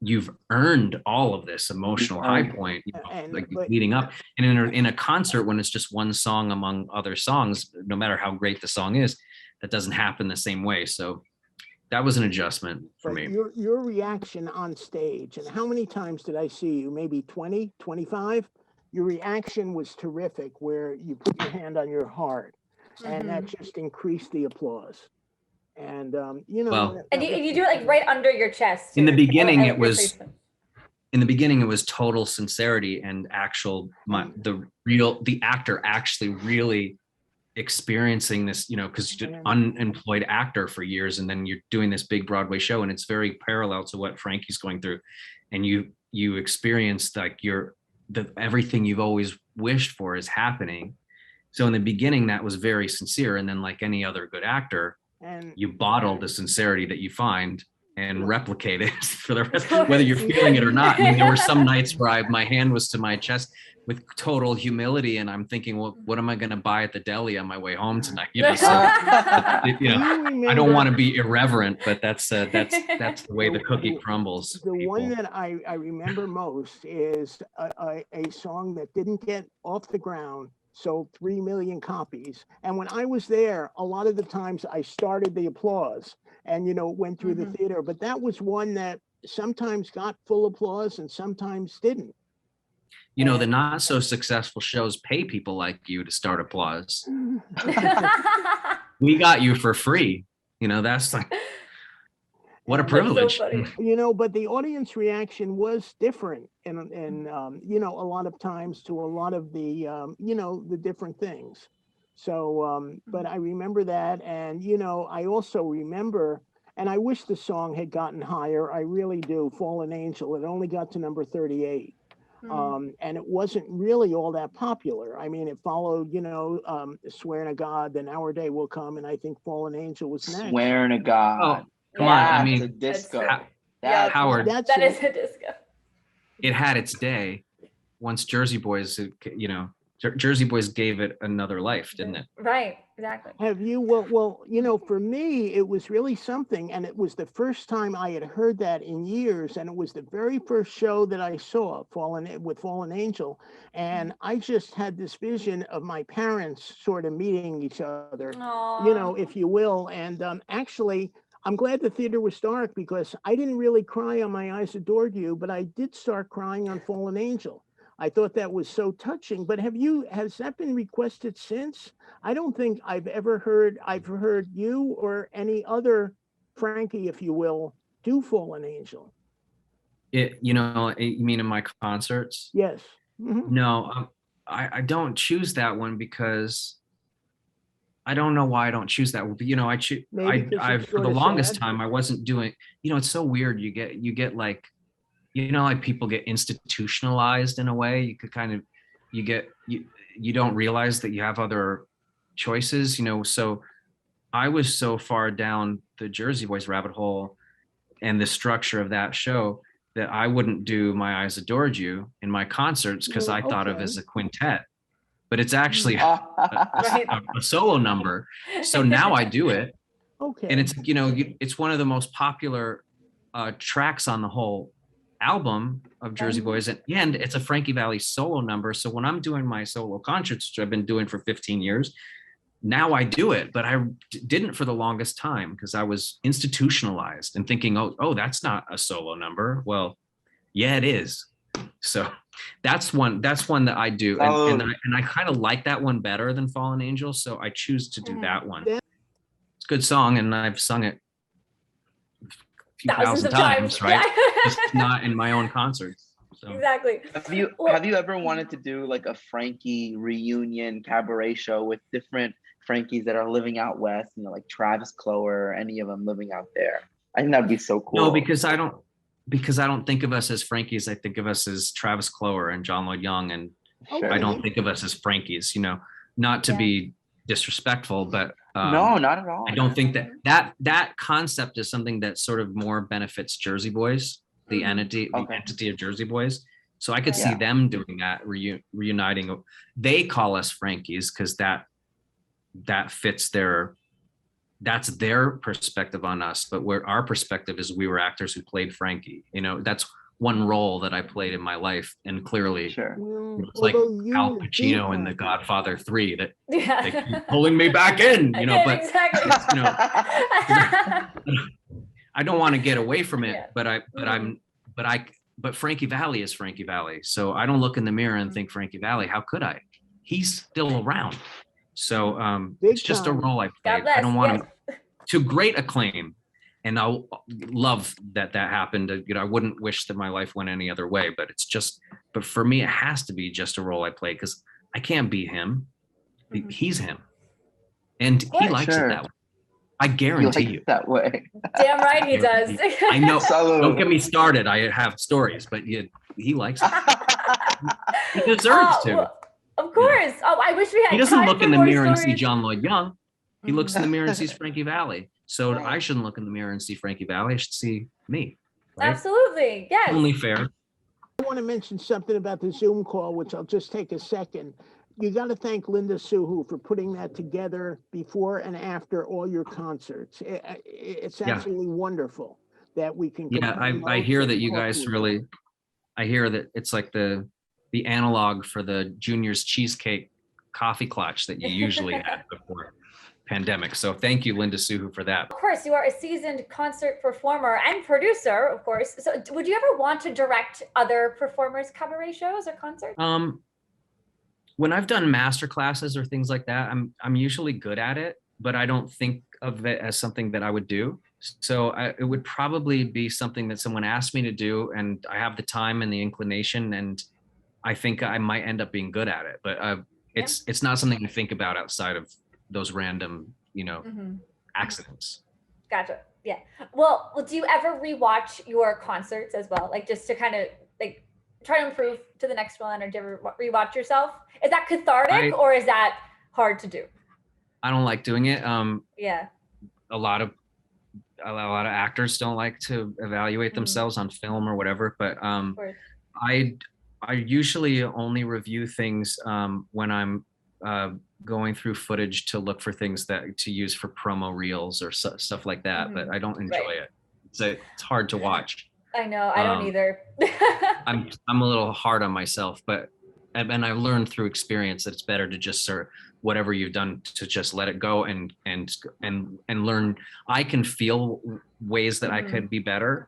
you've earned all of this emotional high point, But- leading up. And in a concert, when it's just one song among other songs, no matter how great the song is, that doesn't happen the same way. So that was an adjustment for But me. your reaction on stage, and how many times did I see you? Maybe 20, 25? Your reaction was terrific, where you put your hand on your heart, and that just increased the applause. And Well- And you do it like right under your chest. In the or- beginning, or it your was- placement. In the beginning, it was total sincerity and the actor actually really experiencing this, because you're an unemployed actor for years, and then you're doing this big Broadway show, and it's very parallel to what Frankie's going through, and you experienced like everything you've always wished for is happening. So in the beginning, that was very sincere, and then like any other good actor, and you bottle the sincerity that you find and replicate it for the rest, whether you're feeling it or not. I mean, there were some nights where my hand was to my chest with total humility, and I'm thinking, well, what am I going to buy at the deli on my way home tonight? I don't want to be irreverent, but that's the way the cookie crumbles. The one that I remember most is a song that didn't get off the ground, sold 3 million copies. And when I was there, a lot of the times I started the applause and, went through the theater. But that was one that sometimes got full applause and sometimes didn't. The not so successful shows pay people like you to start applause. We got you for free. That's like, what a privilege. So funny. But the audience reaction was different and a lot of times to a lot of the, the different things. So, but I remember that. And, I also remember, and I wish the song had gotten higher. I really do. Fallen Angel. It only got to number 38. And it wasn't really all that popular. I mean, it followed, Swearing to God, Then Our Day Will Come. And I think Fallen Angel was next. Swearing to God. Come on. I That's mean, a disco. Yeah, Howard, that is a disco. It had its day once Jersey Boys, Jersey Boys gave it another life, didn't it? Right, exactly. Have you? Well, for me, it was really something. And it was the first time I had heard that in years. And it was the very first show that I saw with Fallen Angel. And I just had this vision of my parents sort of meeting each other, Aww. if you will. And actually, I'm glad the theater was dark because I didn't really cry on My Eyes Adored You, but I did start crying on Fallen Angel. I thought that was so touching. But has that been requested since? I don't think I've heard you or any other Frankie, if you will, do Fallen Angel. You mean in my concerts? Yes. Mm-hmm. No, I don't choose that one because I don't know why I don't choose that one. But I've for the longest time I wasn't doing. It's so weird. You get like, like people get institutionalized in a way. You could kind of, you don't realize that you have other choices. So I was so far down the Jersey Boys rabbit hole and the structure of that show that I wouldn't do My Eyes Adored You in my concerts because I thought of as a quintet, but it's actually a solo number. So now I do it. Okay. And it's, it's one of the most popular tracks on the whole album of Jersey Boys. And it's a Frankie Valli solo number. So when I'm doing my solo concerts, which I've been doing for 15 years, now I do it, but I didn't for the longest time because I was institutionalized and thinking, oh, that's not a solo number. Well, yeah, it is. So that's one that I do. And I kind of like that one better than Fallen Angel. So I choose to do that one. It's a good song. And I've sung it a few thousand times, right? Just not in my own concerts. So. Exactly. Have you ever wanted to do like a Frankie reunion cabaret show with different Frankies that are living out west, like Travis Clower, any of them living out there? I think that'd be so cool. No, because I don't think of us as Frankies. I think of us as Travis Clower and John Lloyd Young, and I don't think of us as Frankies. Not to be disrespectful, but no, not at all. I don't think that concept is something that sort of more benefits Jersey Boys, the entity of Jersey Boys. So I could see them doing that, reuniting. They call us Frankies because that fits that's their perspective on us. But where our perspective is, we were actors who played Frankie. That's one role that I played in my life, and clearly it's like Al Pacino in The Godfather 3 that they keep pulling me back in. But exactly. I don't want to get away from it, but Frankie Valli is Frankie Valli. So I don't look in the mirror and think Frankie Valli. How could I? He's still around. So it's just a role I played. I don't want to great acclaim. And I love that happened. I wouldn't wish that my life went any other way, but for me, it has to be just a role I play because I can't be him. He's him. And he likes it that way. I guarantee you. That way. Damn right he does. I know. Don't get me started. I have stories, but he likes it. He deserves to. Well, of course. I wish we had. He doesn't look in the mirror stories. and see John Lloyd Young. He looks in the mirror and sees Frankie Valli. So I shouldn't look in the mirror and see Frankie Valli. I should see me. Right? Absolutely. Yes. Only fair. I want to mention something about the Zoom call, which I'll just take a second. You got to thank Linda Suhu for putting that together before and after all your concerts. It's absolutely wonderful that we can. Yeah, I hear that you guys really. I hear that it's like the analog for the Junior's cheesecake coffee clutch that you usually had before pandemic. So thank you, Linda Suhu, for that. Of course, you are a seasoned concert performer and producer, of course. So would you ever want to direct other performers' cabaret shows or concerts? When I've done master classes or things like that, I'm usually good at it, but I don't think of it as something that I would do. So it would probably be something that someone asked me to do, and I have the time and the inclination, and I think I might end up being good at it. But it's not something to think about outside of those random, accidents. Gotcha. Yeah. Well, do you ever rewatch your concerts as well? Like just to kind of like try to improve to the next one, or do you ever rewatch yourself? Is that cathartic or is that hard to do? I don't like doing it. Yeah. A lot of actors don't like to evaluate themselves on film or whatever, but I usually only review things when I'm going through footage to look for things to use for promo reels or stuff like that, but I don't enjoy it. It's hard to watch. I know, I don't either. I'm a little hard on myself, but and I've learned through experience that it's better to just sort of whatever you've done to just let it go and learn. I can feel ways that I could be better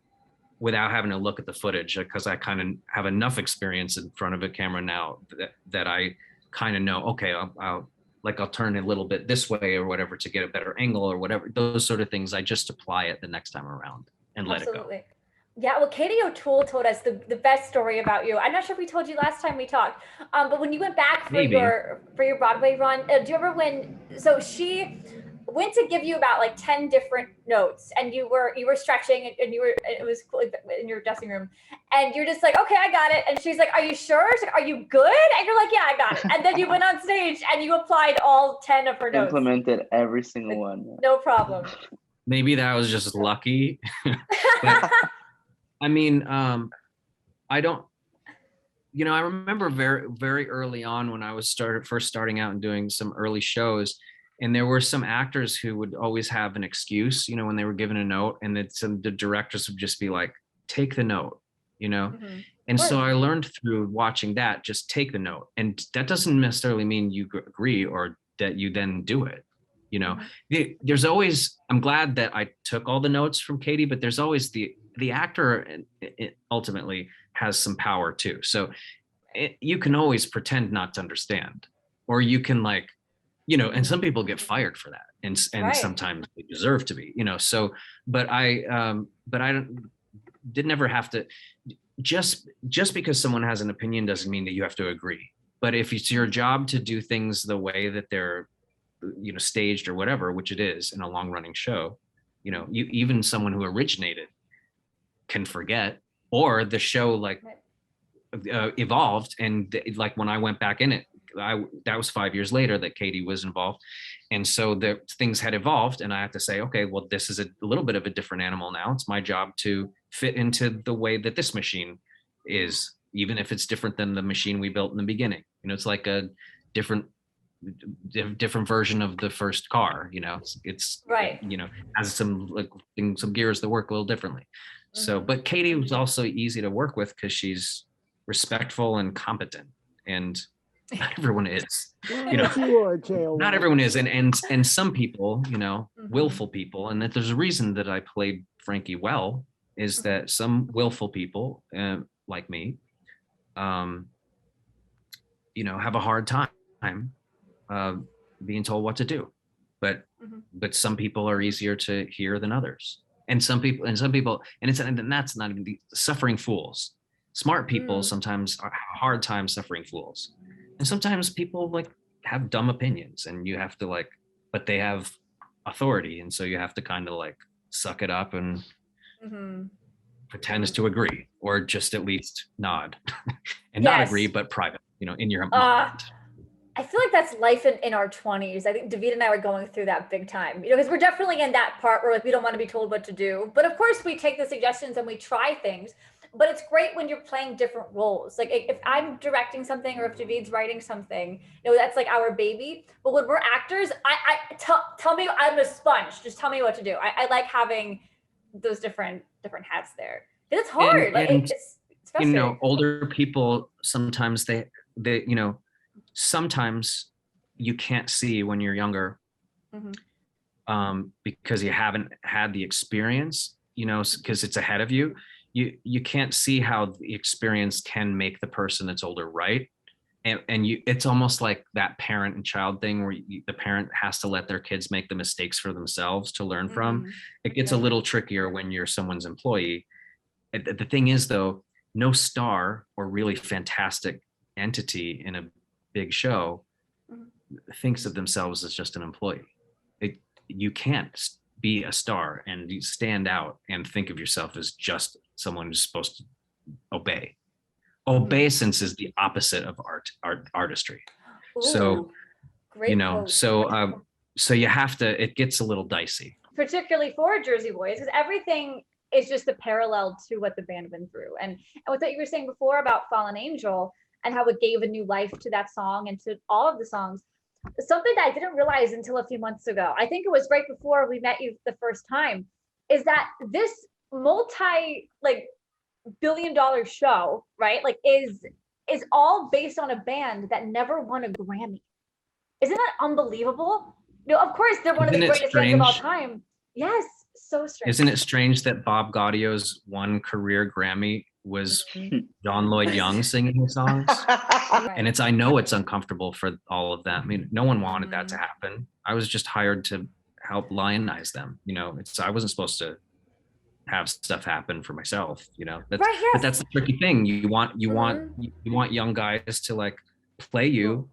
without having to look at the footage, because I kind of have enough experience in front of a camera now that I kind of know, okay, I'll turn a little bit this way or whatever to get a better angle or whatever. Those sort of things, I just apply it the next time around and let it go. Yeah, well, Katie O'Toole told us the best story about you. I'm not sure if we told you last time we talked, but when you went back for your Broadway run, do you remember so she went to give you about like 10 different notes, and you were stretching, and it was cool in your dressing room, and you're just like, okay, I got it. And she's like, are you sure? She's like, are you good? And you're like, yeah, I got it. And then you went on stage and you applied all 10 of her notes. Implemented every single one. No problem. Maybe that was just lucky. But, I mean, I don't, I remember very, very early on when I was first starting out and doing some early shows, and there were some actors who would always have an excuse, when they were given a note, and the directors would just be like, take the note, And so I learned through watching that, just take the note. And that doesn't necessarily mean you agree or that you then do it. There's always, I'm glad that I took all the notes from Katie, but there's always the actor ultimately has some power too. So you can always pretend not to understand, or you can and some people get fired for that. And sometimes they deserve to be, so, but I didn't ever have to, just because someone has an opinion doesn't mean that you have to agree. But if it's your job to do things the way that they're, staged or whatever, which it is in a long running show, even someone who originated can forget, or the show evolved, and when I went back in it, that was 5 years later that Katie was involved, and so the things had evolved, and I have to say, okay, well, this is a little bit of a different animal now. It's my job to fit into the way that this machine is, even if it's different than the machine we built in the beginning. It's like a different version of the first car. It's right. Has some gears that work a little differently. So, but Katie was also easy to work with because she's respectful and competent, and not everyone is. Not everyone is, and some people, willful people, and that there's a reason that I played Frankie well, is that some willful people, like me, have a hard time being told what to do, but some people are easier to hear than others. And some people, and that's not even the suffering fools. Smart people sometimes have a hard time suffering fools. And sometimes people have dumb opinions, and you have to but they have authority. And so you have to kind of suck it up and pretend to agree, or just at least nod and not agree, but private, in your mind. I feel like that's life in our 20s. I think David and I were going through that big time, because we're definitely in that part where we don't want to be told what to do. But of course we take the suggestions and we try things, but it's great when you're playing different roles. If I'm directing something, or if David's writing something, that's our baby. But when we're actors, tell me, I'm a sponge. Just tell me what to do. I like having those different hats there. It's hard. It's frustrating. Older people, sometimes they sometimes you can't see when you're younger, because you haven't had the experience, because it's ahead of you. You can't see how the experience can make the person that's older right. And it's almost like that parent and child thing where the parent has to let their kids make the mistakes for themselves to learn from. It gets a little trickier when you're someone's employee. The thing is, though, no star or really fantastic entity in a big show thinks of themselves as just an employee. You can't be a star and you stand out and think of yourself as just someone who's supposed to obey. Obeisance is the opposite of artistry. Ooh, so quote. So you have to, it gets a little dicey, particularly for Jersey Boys, because everything is just a parallel to what the band went through. And with what you were saying before about Fallen Angel and how it gave a new life to that song and to all of the songs, something that I didn't realize until a few months ago, I think it was right before we met you the first time, is that this multi-billion-dollar show, right, is is all based on a band that never won a Grammy. Isn't that unbelievable? No, of course they're one of the greatest bands of all time. Yes, so strange. Isn't it strange that Bob Gaudio's one career Grammy was John Lloyd Young singing his songs? And I know it's uncomfortable for all of them. I mean, no one wanted that to happen. I was just hired to help lionize them. You know, I wasn't supposed to have stuff happen for myself, you know. But that's the tricky thing. You want young guys to like play you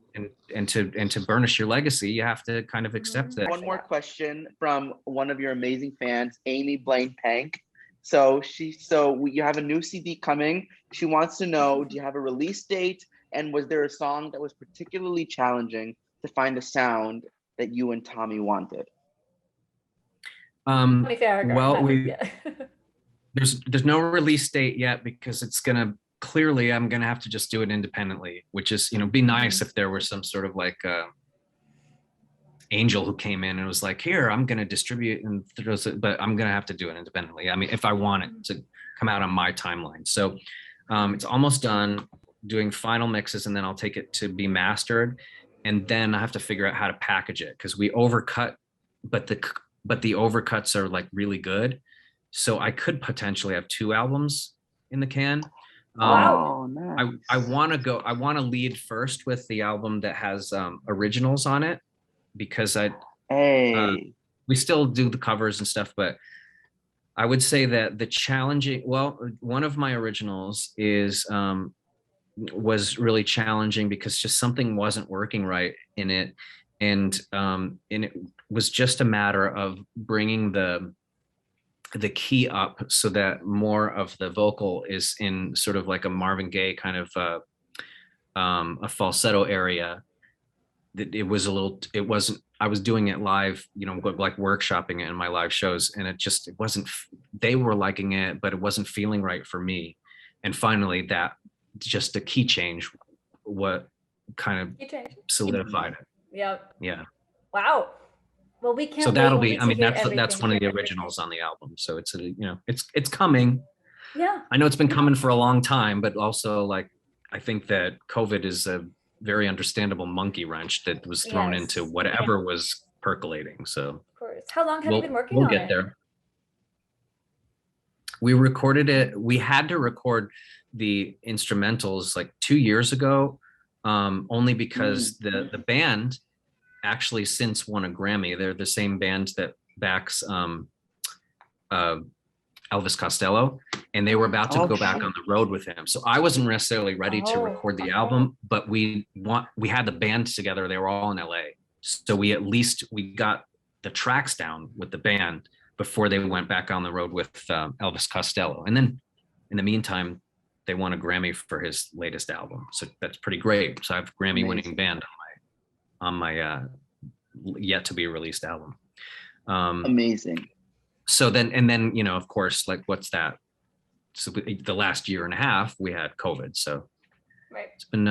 and to burnish your legacy. You have to kind of accept that. One more question from one of your amazing fans, Amy Blaine Pank. So you have a new CD coming. She wants to know, do you have a release date? And was there a song that was particularly challenging to find a sound that you and Tommy wanted? Tommy Faragher. Well, there's no release date yet because I'm gonna have to just do it independently, which is, you know, be nice if there were some sort of like angel who came in and was like, here, I'm gonna distribute but I'm gonna have to do it independently. I mean, if I want it to come out on my timeline. So it's almost done, doing final mixes, and then I'll take it to be mastered, and then I have to figure out how to package it because we overcut, but the overcuts are like really good. So I could potentially have 2 albums in the can. Nice. I want to lead first with the album that has originals on it, because we still do the covers and stuff, but I would say that one of my originals was really challenging because just something wasn't working right in it. And it was just a matter of bringing the key up so that more of the vocal is in sort of like a Marvin Gaye kind of a falsetto area. I was doing it live, you know, like workshopping it in my live shows, and it wasn't, they were liking it, but it wasn't feeling right for me. And finally that just a key change, what kind of solidified it. Yep. Yeah. Wow. Well, we can't. So that'll be. I mean, that's one of the originals on the album. So it's it's coming. Yeah. I know it's been coming for a long time, but also like I think that COVID is a very understandable monkey wrench that was thrown into whatever was percolating. So. Of course. How long have you been working on it? We'll get there. We recorded it. We had to record the instrumentals like 2 years ago, only because the band actually since won a Grammy. They're the same band that backs Elvis Costello, and they were about to go back on the road with him. So I wasn't necessarily ready to record the album, but we had the band together. They were all in LA. So we got the tracks down with the band before they went back on the road with Elvis Costello. And then in the meantime, they won a Grammy for his latest album. So that's pretty great. So I have a Grammy winning band on my yet to be released album. Amazing. So then, you know, of course, like what's that? So the last year and a half we had COVID. So it's been,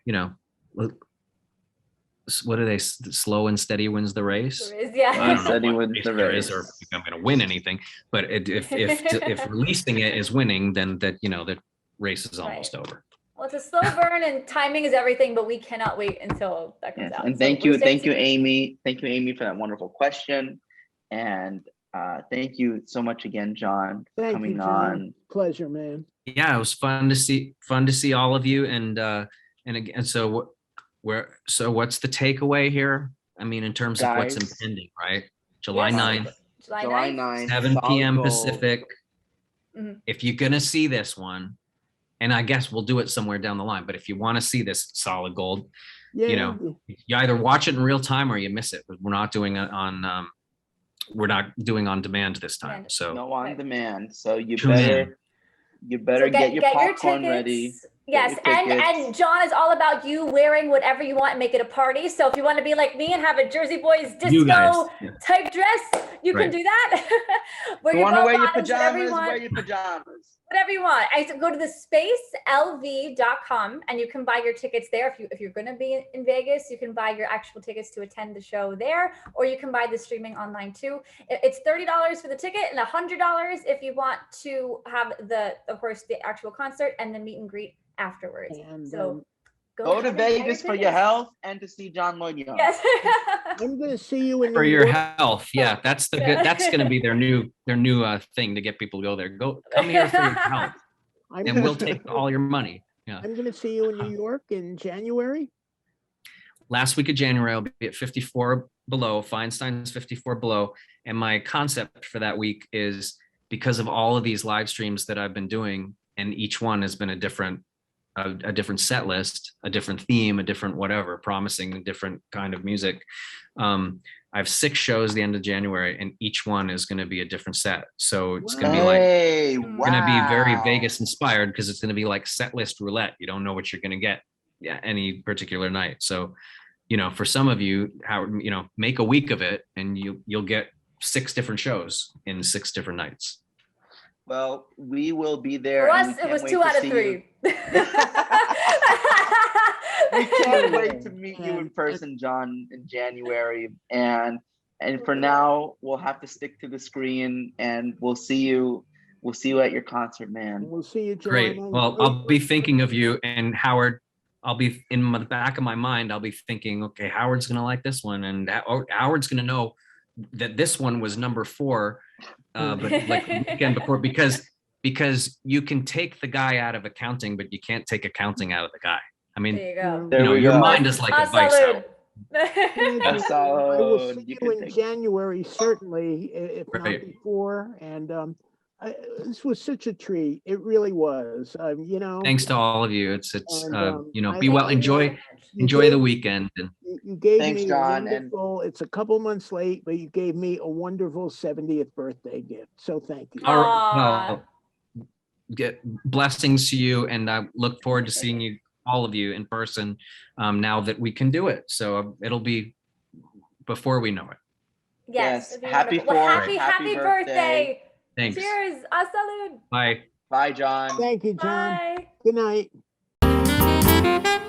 you know, what do they, slow and steady wins the race? Yeah. I don't know what race there is or if I'm going to win anything, but if releasing it is winning, then that, you know, the race is almost over. Well, it's a slow burn and timing is everything, but we cannot wait until that comes out. And thank you, Amy. Thank you, Amy, for that wonderful question. And thank you so much again, John, for coming on. Pleasure, man. Yeah, it was fun to see all of you. And again, so what's the takeaway here? I mean, in terms of what's impending, right? July 9th. July 9th. 7 p.m. Pacific. Mm-hmm. If you're gonna see this one, and I guess we'll do it somewhere down the line, but if you want to see this solid gold, you know, you either watch it in real time or you miss it. We're not doing it on on demand this time. So no on demand. So you better get your popcorn ready. Yes, and John is all about you wearing whatever you want and make it a party. So if you want to be like me and have a Jersey Boys disco type dress, you can do that. You want to wear your pajamas? Wear your pajamas. Whatever you want. I go to the spacelv.com and you can buy your tickets there. If you're going to be in Vegas, you can buy your actual tickets to attend the show there, or you can buy the streaming online too. It's $30 for the ticket and $100 if you want to have of course, the actual concert and the meet and greet afterwards. And, so go to Vegas for your health and to see John Lloyd Young. Yes. I'm going to see you in For New your York. health. Yeah, that's the good. That's going to be their new thing to get people to go there. Come here for your health, and we'll take all your money. Yeah. I'm going to see you in New York in January. Last week of January, I'll be at 54 Below, Feinstein's 54 Below. And my concept for that week is, because of all of these live streams that I've been doing, and each one has been a different set list, a different theme, a different whatever, promising a different kind of music. I have 6 shows the end of January, and each one is going to be a different set. So it's going to be like, going to be very Vegas inspired, because it's going to be like set list roulette. You don't know what you're going to get any particular night. So, for some of you, make a week of it, and you'll get 6 different shows in 6 different nights. Well, we will be there. For us, it was 2 out of 3. We can't wait to meet you in person, John, in January. And for now, we'll have to stick to the screen, and we'll see you. We'll see you at your concert, man. We'll see you, John. Great. Well, I'll be thinking of you, and Howard. I'll be in the back of my mind. I'll be thinking, okay, Howard's gonna like this one, and Howard's gonna know that this one was number 4, but like the weekend before, because you can take the guy out of accounting, but you can't take accounting out of the guy. I mean, there you go. Your mind is like a vice. Salud. I will see you in January, certainly, if not before. And this was such a treat. It really was. Thanks to all of you. It's and, be well. Enjoy the weekend. And you gave Thanks, me John, a wonderful. It's a couple months late, but you gave me a wonderful 70th birthday gift. So thank you. all right, well, get blessings to you, and I look forward to seeing you, all of you, in person now that we can do it. So it'll be before we know it. Yes. Happy 4th. Happy birthday. Thanks. Cheers. Salud. Bye. Bye, John. Thank you, John. Bye. Good night.